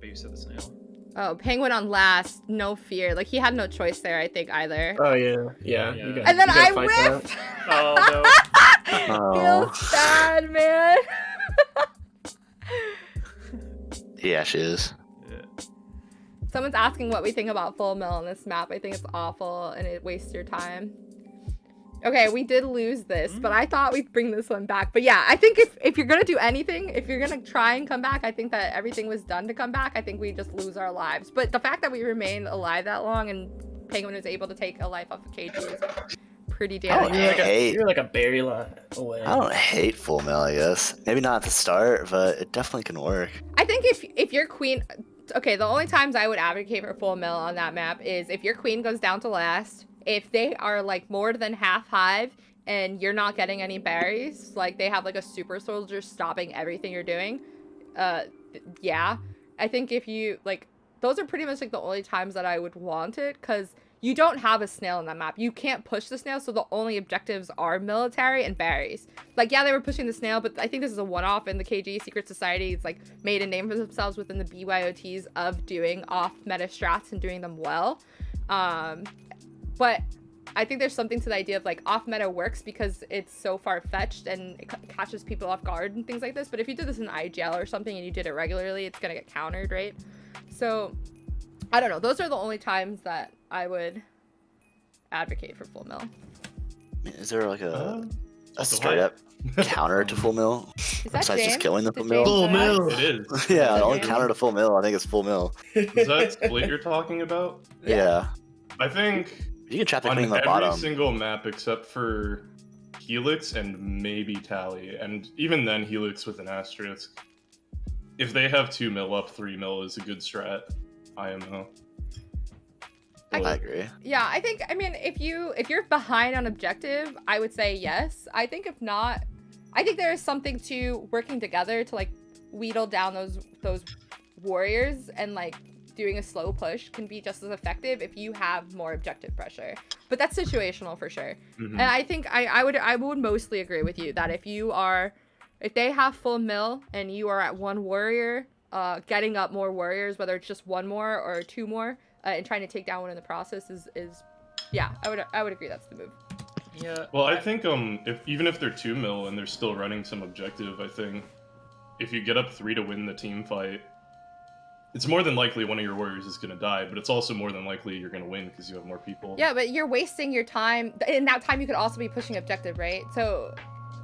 babysit the snail. Oh, Penguin on last, no fear. Like, he had no choice there, I think, either. Oh yeah. You And gotta- And then you gotta I fight that. whiffed. Oh Oh, Feels bad, man. yeah, she is. no. Yeah. Someone's asking what we think about full mill on this map. I think it's awful and it wastes your time. Okay, we did lose this, but I thought we'd bring this one back. But yeah, I think if you're gonna do anything, if you're gonna try and come back, I think that everything was done to come back. I think we just lose our lives. But the fact that we remained alive that long and Penguin was able to take a life off of KG is pretty damn Oh, good. yeah. You're like a berry line away. I don't hate full mill, I guess. Maybe not at the start, but it definitely can work. I think if your queen, okay, the only times I would advocate for full mill on that map is if your queen goes down to last, if they are like more than half hive and you're not getting any berries, like they have like a super soldier stopping everything you're doing, yeah, I think if you like, those are pretty much like the only times that I would want it, because you don't have a snail in that map. You can't push the snail, so the only objectives are military and berries. Like, yeah, they were pushing the snail, but I think this is a one-off in the KG Secret Society. It's like made a name for themselves within the BYOTs of doing off-meta strats and doing them well. But I think there's something to the idea of like off-meta works because it's so far-fetched and it catches people off guard and things like this. But if you did this in IGL or something and you did it regularly, it's gonna get countered, right? So I don't know. Those are the only times that I would advocate for full mill. Is there like a straight up counter to full mill? Is that Besides James? just killing the Did full mill? James Full know mill. that? It is. Yeah, the only James? counter to full mill I think is full mill. Is that split you're talking about? Yeah. I think You can trap the on queen on the every bottom. single map except for Helix and maybe Tally, and even then Helix with an asterisk. If they have 2 mil up, 3 mil is a good strat. IMO. I agree. Yeah, I mean, if you're behind on objective, I would say yes. I think if not, I think there is something to working together to like wheedle down those warriors, and like doing a slow push can be just as effective if you have more objective pressure. But that's situational for sure. Mhm. And I think I would mostly agree with you that if they have full mill and you are at 1 warrior, getting up more warriors, whether it's just 1 more or 2 more, and trying to take down one in the process is yeah, I would agree that's the move. Yeah. Well, I think even if they're 2 mil and they're still running some objective, I think if you get up 3 to win the team fight, it's more than likely one of your warriors is going to die, but it's also more than likely you're going to win because you have more people. Yeah, but you're wasting your time. In that time, you could also be pushing objective, right? So,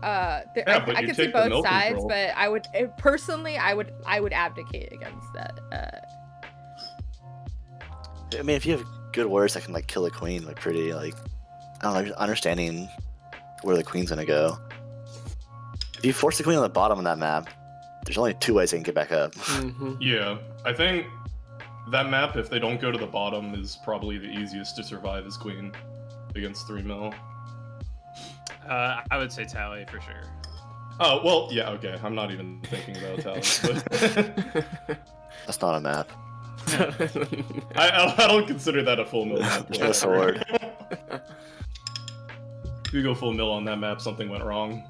I but you could see take the both mill sides, control. but I would personally, I would abdicate against that. I mean, if you have good warriors that can like kill a queen, like pretty, like I don't know, understanding where the queen's gonna go. If you force the queen on the bottom of that map, there's only 2 ways they can get back up. Mhm. Yeah, I think that map, if they don't go to the bottom, is probably the easiest to survive as queen against 3 mil. I would say Tally for sure. Oh, well, yeah, okay. I'm not even thinking about Tally. But That's not a map. I don't consider that a full mill map. There's no sword. If you go full mill on that map, something went wrong.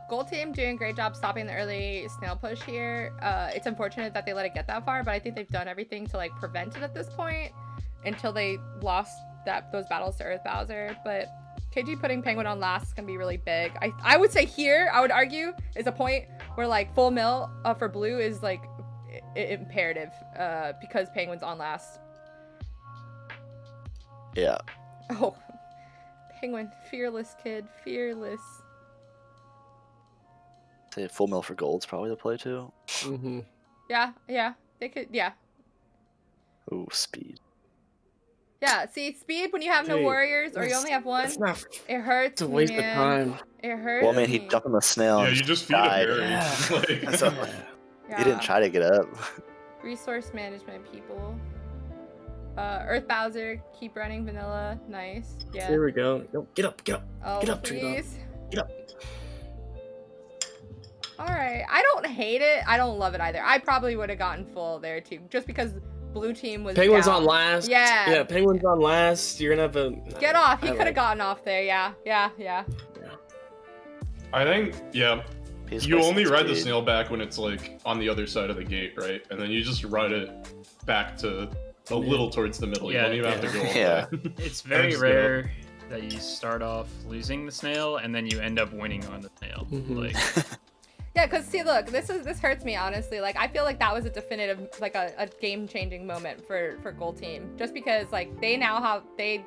Gold team doing a great job stopping the early snail push here. It's unfortunate that they let it get that far, but I think they've done everything to like prevent it at this point until they lost those battles to Earth Bowser. But KG putting Penguin on last is gonna be really big. I would say here, I would argue, is a point where like full mill for blue is like imperative because Penguin's on last. Yeah. Oh, Penguin, fearless kid, fearless. Say full mill for gold's probably the play too. Mhm. Yeah, they could, yeah. Ooh, speed. Yeah, see, speed when you have no Hey, warriors or you that's- only have 1, It's not. it hurts. It's a waste of man. time. It hurts. Well, man, he me. jumped on the snail. Yeah, and you just feed died. him berries. Yeah. Like, That's all- Yeah. He didn't try to get up. Resource management, people. Earth Bowser, keep running vanilla. Nice. Yeah. Here we go. Yo, get up, get up. Oh, get up, Trevor. please. Get up. Alright. I don't hate it. I don't love it either. I probably would have gotten full there too. Just because blue team was Penguin's down. on last. Yeah. Yeah, Penguin's on last. You're gonna have a. Get off. He I could have like- gotten off there. Yeah. I think, yeah, He's you wasting only ride the speed. snail back when it's like on the other side of the gate, right? And then you just ride it back to a little towards the middle. Yeah, you don't even have to go all the yeah. way. It's very just get up. rare that you start off losing the snail and then you end up winning on the snail. Mhm. Like, Yeah, because see, look, this hurts me honestly. Like, I feel like that was a definitive, like a game-changing moment for Gold Team, just because like they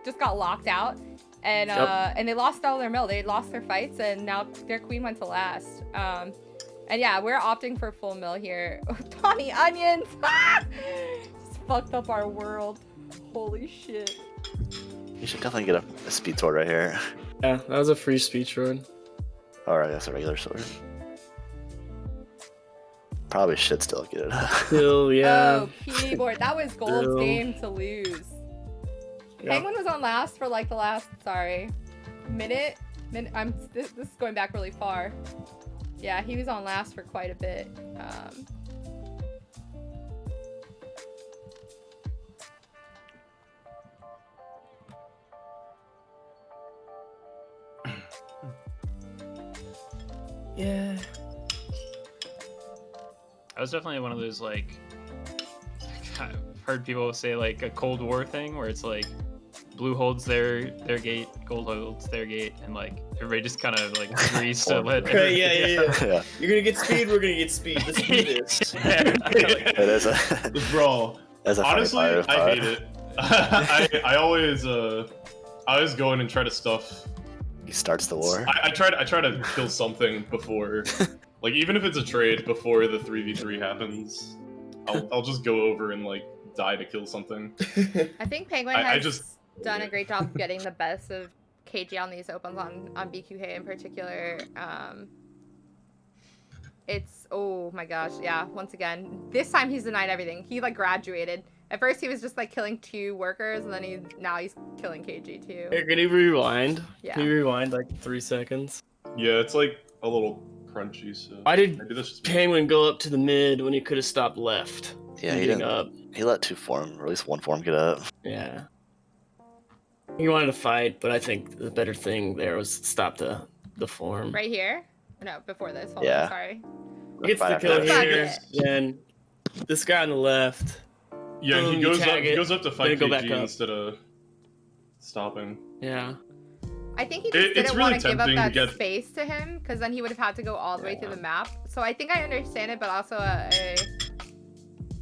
just got locked out, and Yep. and they lost all their mill. They lost their fights, and now their queen went to last. And yeah, we're opting for full mill here. Tawny onions, just fucked up our world. Holy shit. You should definitely get a speed sword right here. Yeah, that was a free speech sword. Alright, that's a regular sword. Probably should still get it. Still, yeah. Oh, keyboard. That was Gold's Still. game to lose. Yeah. Penguin was on last for like the last, minute. This is going back really far. Yeah, he was on last for quite a bit. Yeah. That was definitely one of those like I've heard people say like a Cold War thing where it's like blue holds their gate, gold holds their gate, and like everybody just kind of like agrees to let. Okay, yeah. Yeah. You're gonna get speed. We're gonna get speed. Let's do this. It is a, Bro, that's a funny honestly, part of I pod. hate it. I always go in and try to stuff. He starts the war. I try to kill something before, like even if it's a trade before the 3v3 happens. I'll just go over and like die to kill something. I think Penguin I has just- done a great job of getting the best of KG on these opens on BQK in particular. It's, oh my gosh, yeah, once again, this time he's denied everything. He like graduated. At first he was just like killing 2 workers, and then now he's killing KG too. Hey, can you rewind? Yeah. Can you rewind like 3 seconds? Yeah, it's like a little crunchy. So Why did maybe that's just Penguin go up to the mid when he could have stopped left? Yeah, he Getting didn't. up. He let 2 form, or at least 1 form, get up. Yeah. He wanted to fight, but I think the better thing there was stop the form. Right here? No, before this. Hold Yeah. on, sorry. He gets the Right kill after that. here, Fuck then this guy on the left. Yeah, and Boom, he you goes up. tag He it, goes up to fight then go back KG up. instead of stopping. Yeah. I think he just It's didn't really want to give up tempting to that get- space to him, because then he would have had to go all the way through Yeah. the map. So I think I understand it, but also I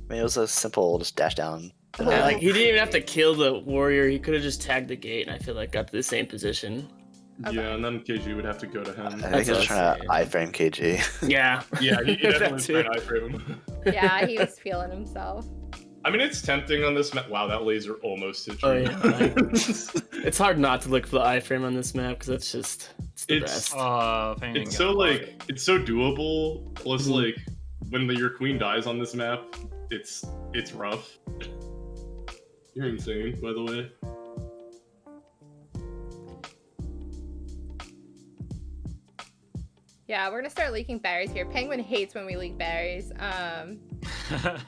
mean, it was a simple just dash down. Yeah, like he didn't even have to kill the warrior. He could have just tagged the gate, and I feel like got to the same position. Okay. Yeah, and then KG would have to go to him. I think That's he was what trying I'm to iframe KG. Yeah. Yeah, he definitely That was too. trying to iframe him. yeah, he was feeling himself. I mean, it's tempting on this map. Wow, that laser almost hit Oh, you. yeah. It's hard not to look for the iframe on this map because it's the It's- best. Penguin It's got so bought. like it's so doable. Plus, Mhm. like when your queen dies on this map, it's rough. You're insane, by the way. Yeah, we're gonna start leaking berries here. Penguin hates when we leak berries.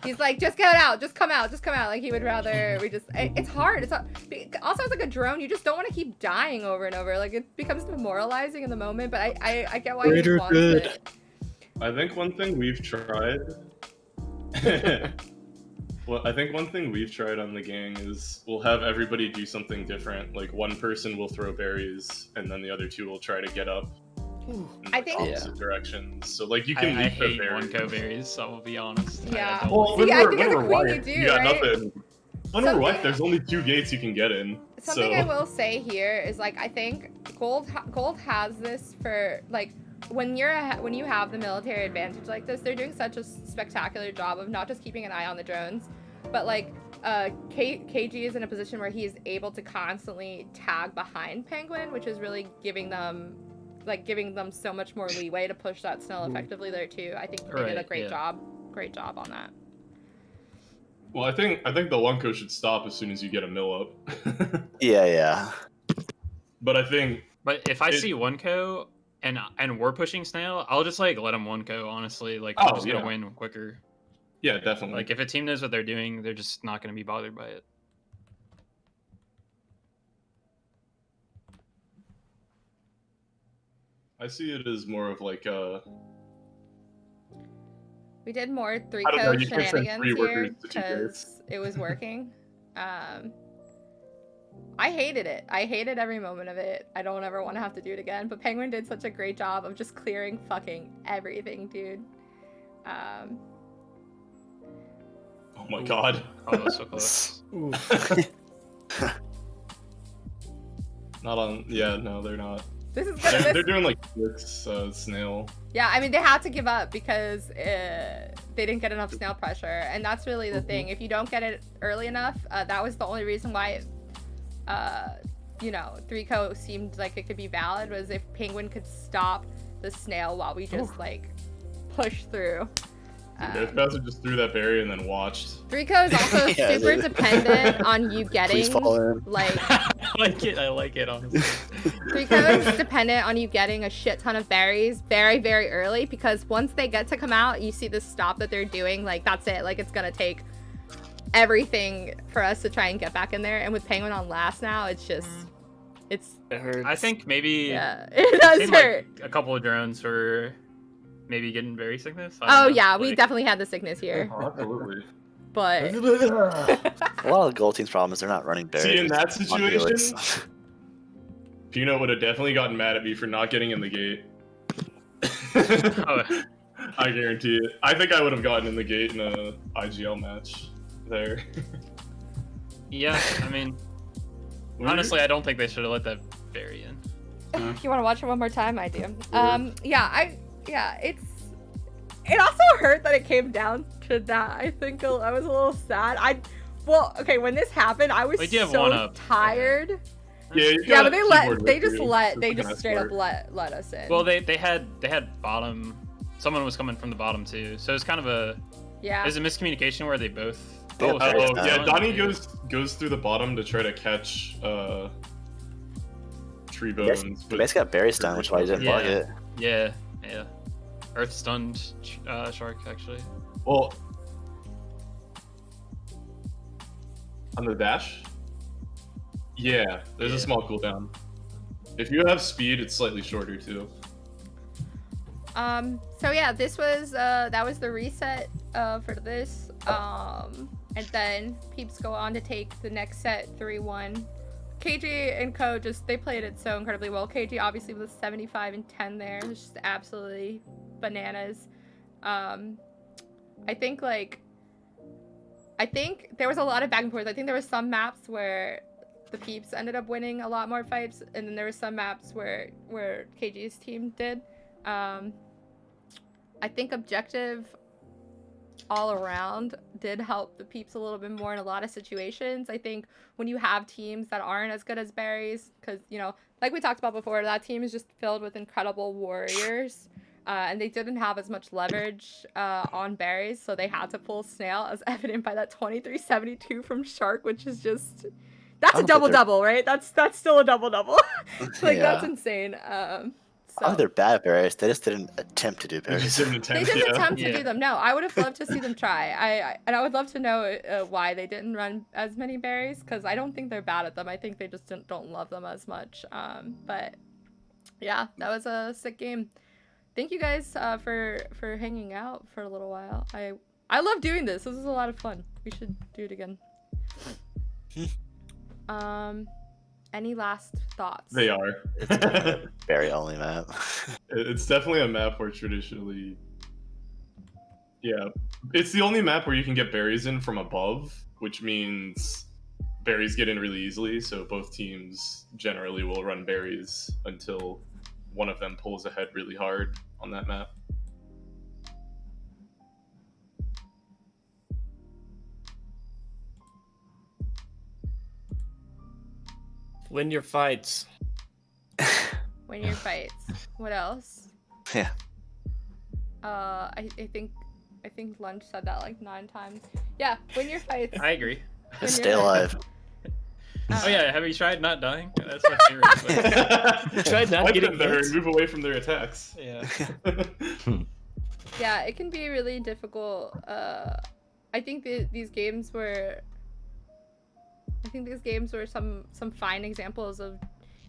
He's like, just get out, just come out, just come out. Like he would rather we just. It's hard. Also, it's like a drone. You just don't want to keep dying over and over. Like it becomes demoralizing in the moment. But I get why he Greater wants good. it. I think one thing we've tried. Well, I think one thing we've tried on the gang is we'll have everybody do something different. Like one person will throw berries, and then the other 2 will try to get up. In, I like, think- opposite directions. So like you can I leave the hate berries. 1-co berries, so I'll be honest. Yeah. I don't Well, like when See, I we're, think when as a we're queen white, you do, you got right? nothing. When we're Something- white, there's only 2 gates you can get in. Something so I will say here is like I think gold has this for like when you have the military advantage like this, they're doing such a spectacular job of not just keeping an eye on the drones, but like KG is in a position where he is able to constantly tag behind Penguin, which is really giving them so much more leeway to push that snow effectively there too. I think they did a Right, great yeah. job on that. Well, I think the 1-co should stop as soon as you get a mill up. Yeah. But I think But if I It- see 1-co and we're pushing snail, I'll just like let him 1-co. Honestly, like Oh, we're just gonna yeah. win quicker. yeah, definitely. Like if a team knows what they're doing, they're just not gonna be bothered by it. I see it as more of like We did more I don't know, 3-co you can't send shenanigans 3 here workers to 2 because gates. it was working. I hated it. I hated every moment of it. I don't ever want to have to do it again. But Penguin did such a great job of just clearing fucking everything, dude. Oh my god. Oh, that's so close. Not on. Yeah, no, they're not. This is gonna. They're This, doing like snail. yeah, I mean they had to give up because they didn't get enough snail pressure, and that's really the thing. If you don't get it early enough, that was the only reason why. 3-co seemed like it could be valid was if Penguin could stop the snail while we just like push through. If Bowser just threw that berry and then watched. 3-co is also Yeah, super dude. dependent on you Please getting fall in. like I like it honestly. 3-co is dependent on you getting a shit ton of berries very, very early, because once they get to come out, you see the stop that they're doing, like that's it. Like it's gonna take everything for us to try and get back in there. And with Penguin on last now, it's just It hurts. I think maybe yeah, it does seemed hurt. like a couple of drones were maybe getting berry sickness. I don't Oh know, yeah, we like- definitely had the sickness here, Oh, absolutely. but A lot of the gold team's problem is they're not running berries. See, in that on Helix. situation, Pino would have definitely gotten mad at me for not getting in the gate. Oh, I guarantee it. I think I would have gotten in the gate in a IGL match there. yeah, I mean, honestly, I don't think they should have let that berry in. if you want to watch it one more time, I do. It also hurt that it came down to that. I think I was a little sad. Okay, when this happened, I was Like, you have so one up. tired. Yeah, Yeah, but they just straight up let us in. Well, they had bottom. Someone was coming from the bottom too, so it's kind of a yeah. there's a miscommunication where they both. Yeah, Oh, berries yeah, down. Donnie goes through the bottom to try to catch tree You guys, bones. you guys got berry stun, which is why you didn't block Yeah. it. Yeah. Earth stunned shark actually. Well, on the dash? Yeah, there's a Yeah. small cooldown. If you have speed, it's slightly shorter too. So yeah, this was that was the reset for this. And then Peeps go on to take the next set 3-1. KG and Co they played it so incredibly well. KG obviously with a 75 and 10 there. It's just absolutely bananas. I think there was a lot of back and forth. I think there was some maps where the Peeps ended up winning a lot more fights, and then there were some maps where KG's team did. I think objective all around did help the Peeps a little bit more in a lot of situations. I think when you have teams that aren't as good as berries, because, you know, like we talked about before, that team is just filled with incredible warriors, and they didn't have as much leverage on berries, so they had to pull snail, as evident by that 2372 from Shark, which is just... That's a double-double, right? That's still a double-double. Like, Yeah. that's insane. Oh, they're bad at berries. They just didn't attempt to do They just berries. didn't They attempt, didn't yeah. attempt to Yeah. do them. No, I would have loved to see them try. I would love to know why they didn't run as many berries, because I don't think they're bad at them. I think they just don't love them as much. But yeah, that was a sick game. Thank you guys for hanging out for a little while. I love doing this. This is a lot of fun. We should do it again. Any last thoughts? They are. Berry only map. It's definitely a map where traditionally, yeah, it's the only map where you can get berries in from above, which means berries get in really easily. So both teams generally will run berries until one of them pulls ahead really hard on that map. Win your fights. Win your fights. What else? Yeah. I think Lunch said that like 9 times. Yeah, win your fights. I agree. Win Stay your alive. fights. Oh yeah, have you tried not dying? That's my favorite. Tried not Wipe getting them there hit. and move away from their attacks. Yeah. Yeah, it can be really difficult. I think these games were some fine examples of,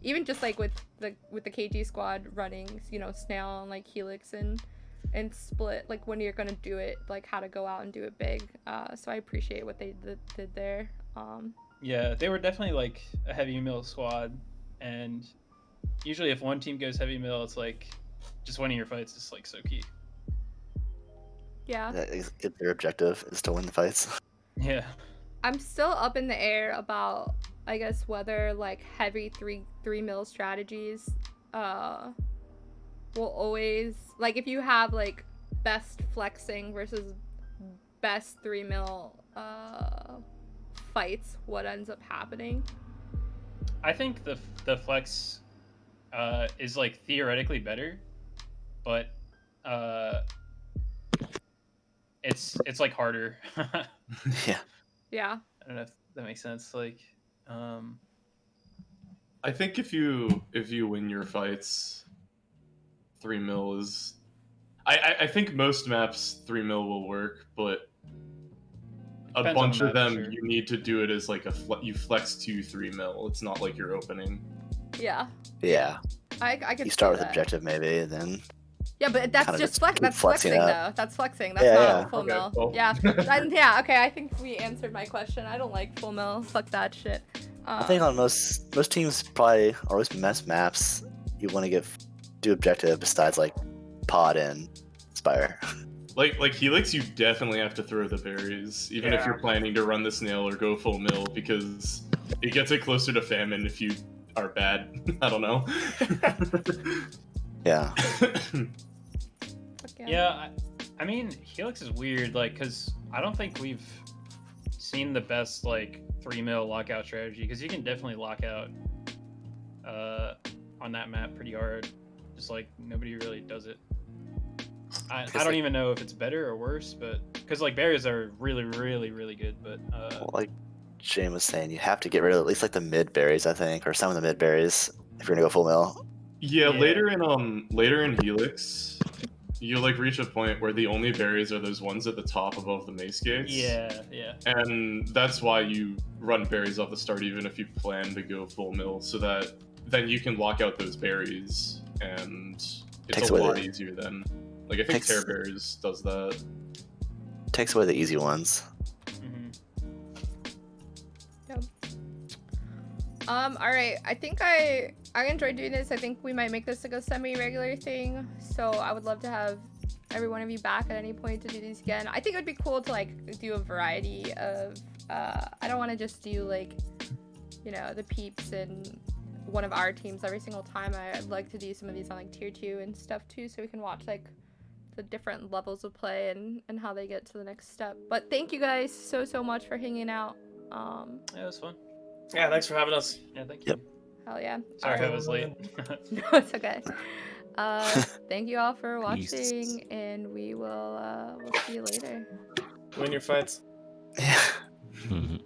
even just like with the KG squad running, you know, Snail and like Helix and Split, like when you're gonna do it, like how to go out and do it big. So I appreciate what they did there. Yeah, they were definitely like a heavy mill squad, and usually if one team goes heavy mill, it's like just winning your fights is like so key. Yeah. Their objective is to win the fights. Yeah. I'm still up in the air about, I guess, whether like heavy three mil strategies will always, like, if you have like best flexing versus best 3 mil fights, what ends up happening? I think the flex is like theoretically better, but it's like harder. Yeah. Yeah. I don't know if that makes sense. Like, I think if you win your fights, 3 mil is. I think most maps 3 mil will work, but a Depends on bunch the of map, them sure. you need to do it as like you flex to 3 mil. It's not like you're opening. Yeah. Yeah. I could You start see with that. objective maybe, then Yeah, but that's Kinda just just flex. That's flexing flexing, out. though. That's flexing. That's Yeah, not yeah. full Okay, mill. well. Yeah, yeah. Okay, I think we answered my question. I don't like full mill. Fuck that shit. I think on most teams probably, or most maps, you want to do objective besides like pod and spire. Like Helix, you definitely have to throw the berries, even if Yeah. you're planning to run the snail or go full mill, because it gets it closer to famine if you are bad. I don't know. Yeah. Fuck Yeah, I mean, Helix is weird, like, because I don't think we've seen the best, like, 3-mil lockout strategy, because you can definitely lock out on that map pretty hard. Just, like, nobody really does it. I don't even know if it's better or worse, but, because, like, berries are really, really, really good, but, Well, like Shane was saying, you have to get rid of at least like the mid berries, I think, or some of the mid berries if you're gonna go full mill. Yeah, Yeah. later in Helix, you like reach a point where the only berries are those ones at the top above the mace gates. yeah. And that's why you run berries off the start, even if you plan to go full mill, so that then you can lock out those berries, and it's Takes a away lot the- easier then. Like I think Takes- Terror Berries does that. Takes away the easy ones. All right. I think I enjoyed doing this. I think we might make this like a semi-regular thing. So I would love to have every one of you back at any point to do these again. I think it would be cool to like do a variety of. I don't want to just do like, you know, the peeps and one of our teams every single time. I'd like to do some of these on like tier 2 and stuff too, so we can watch like the different levels of play and how they get to the next step. But thank you guys so much for hanging out. Yeah, it was fun. Yeah, thanks for having us. Yeah, thank Yep. you. Hell yeah. Sorry I Alright. was late. No, it's okay. Thank you all for Peace. watching, and we will we'll see you later. Win your fights. Yeah. Mhm.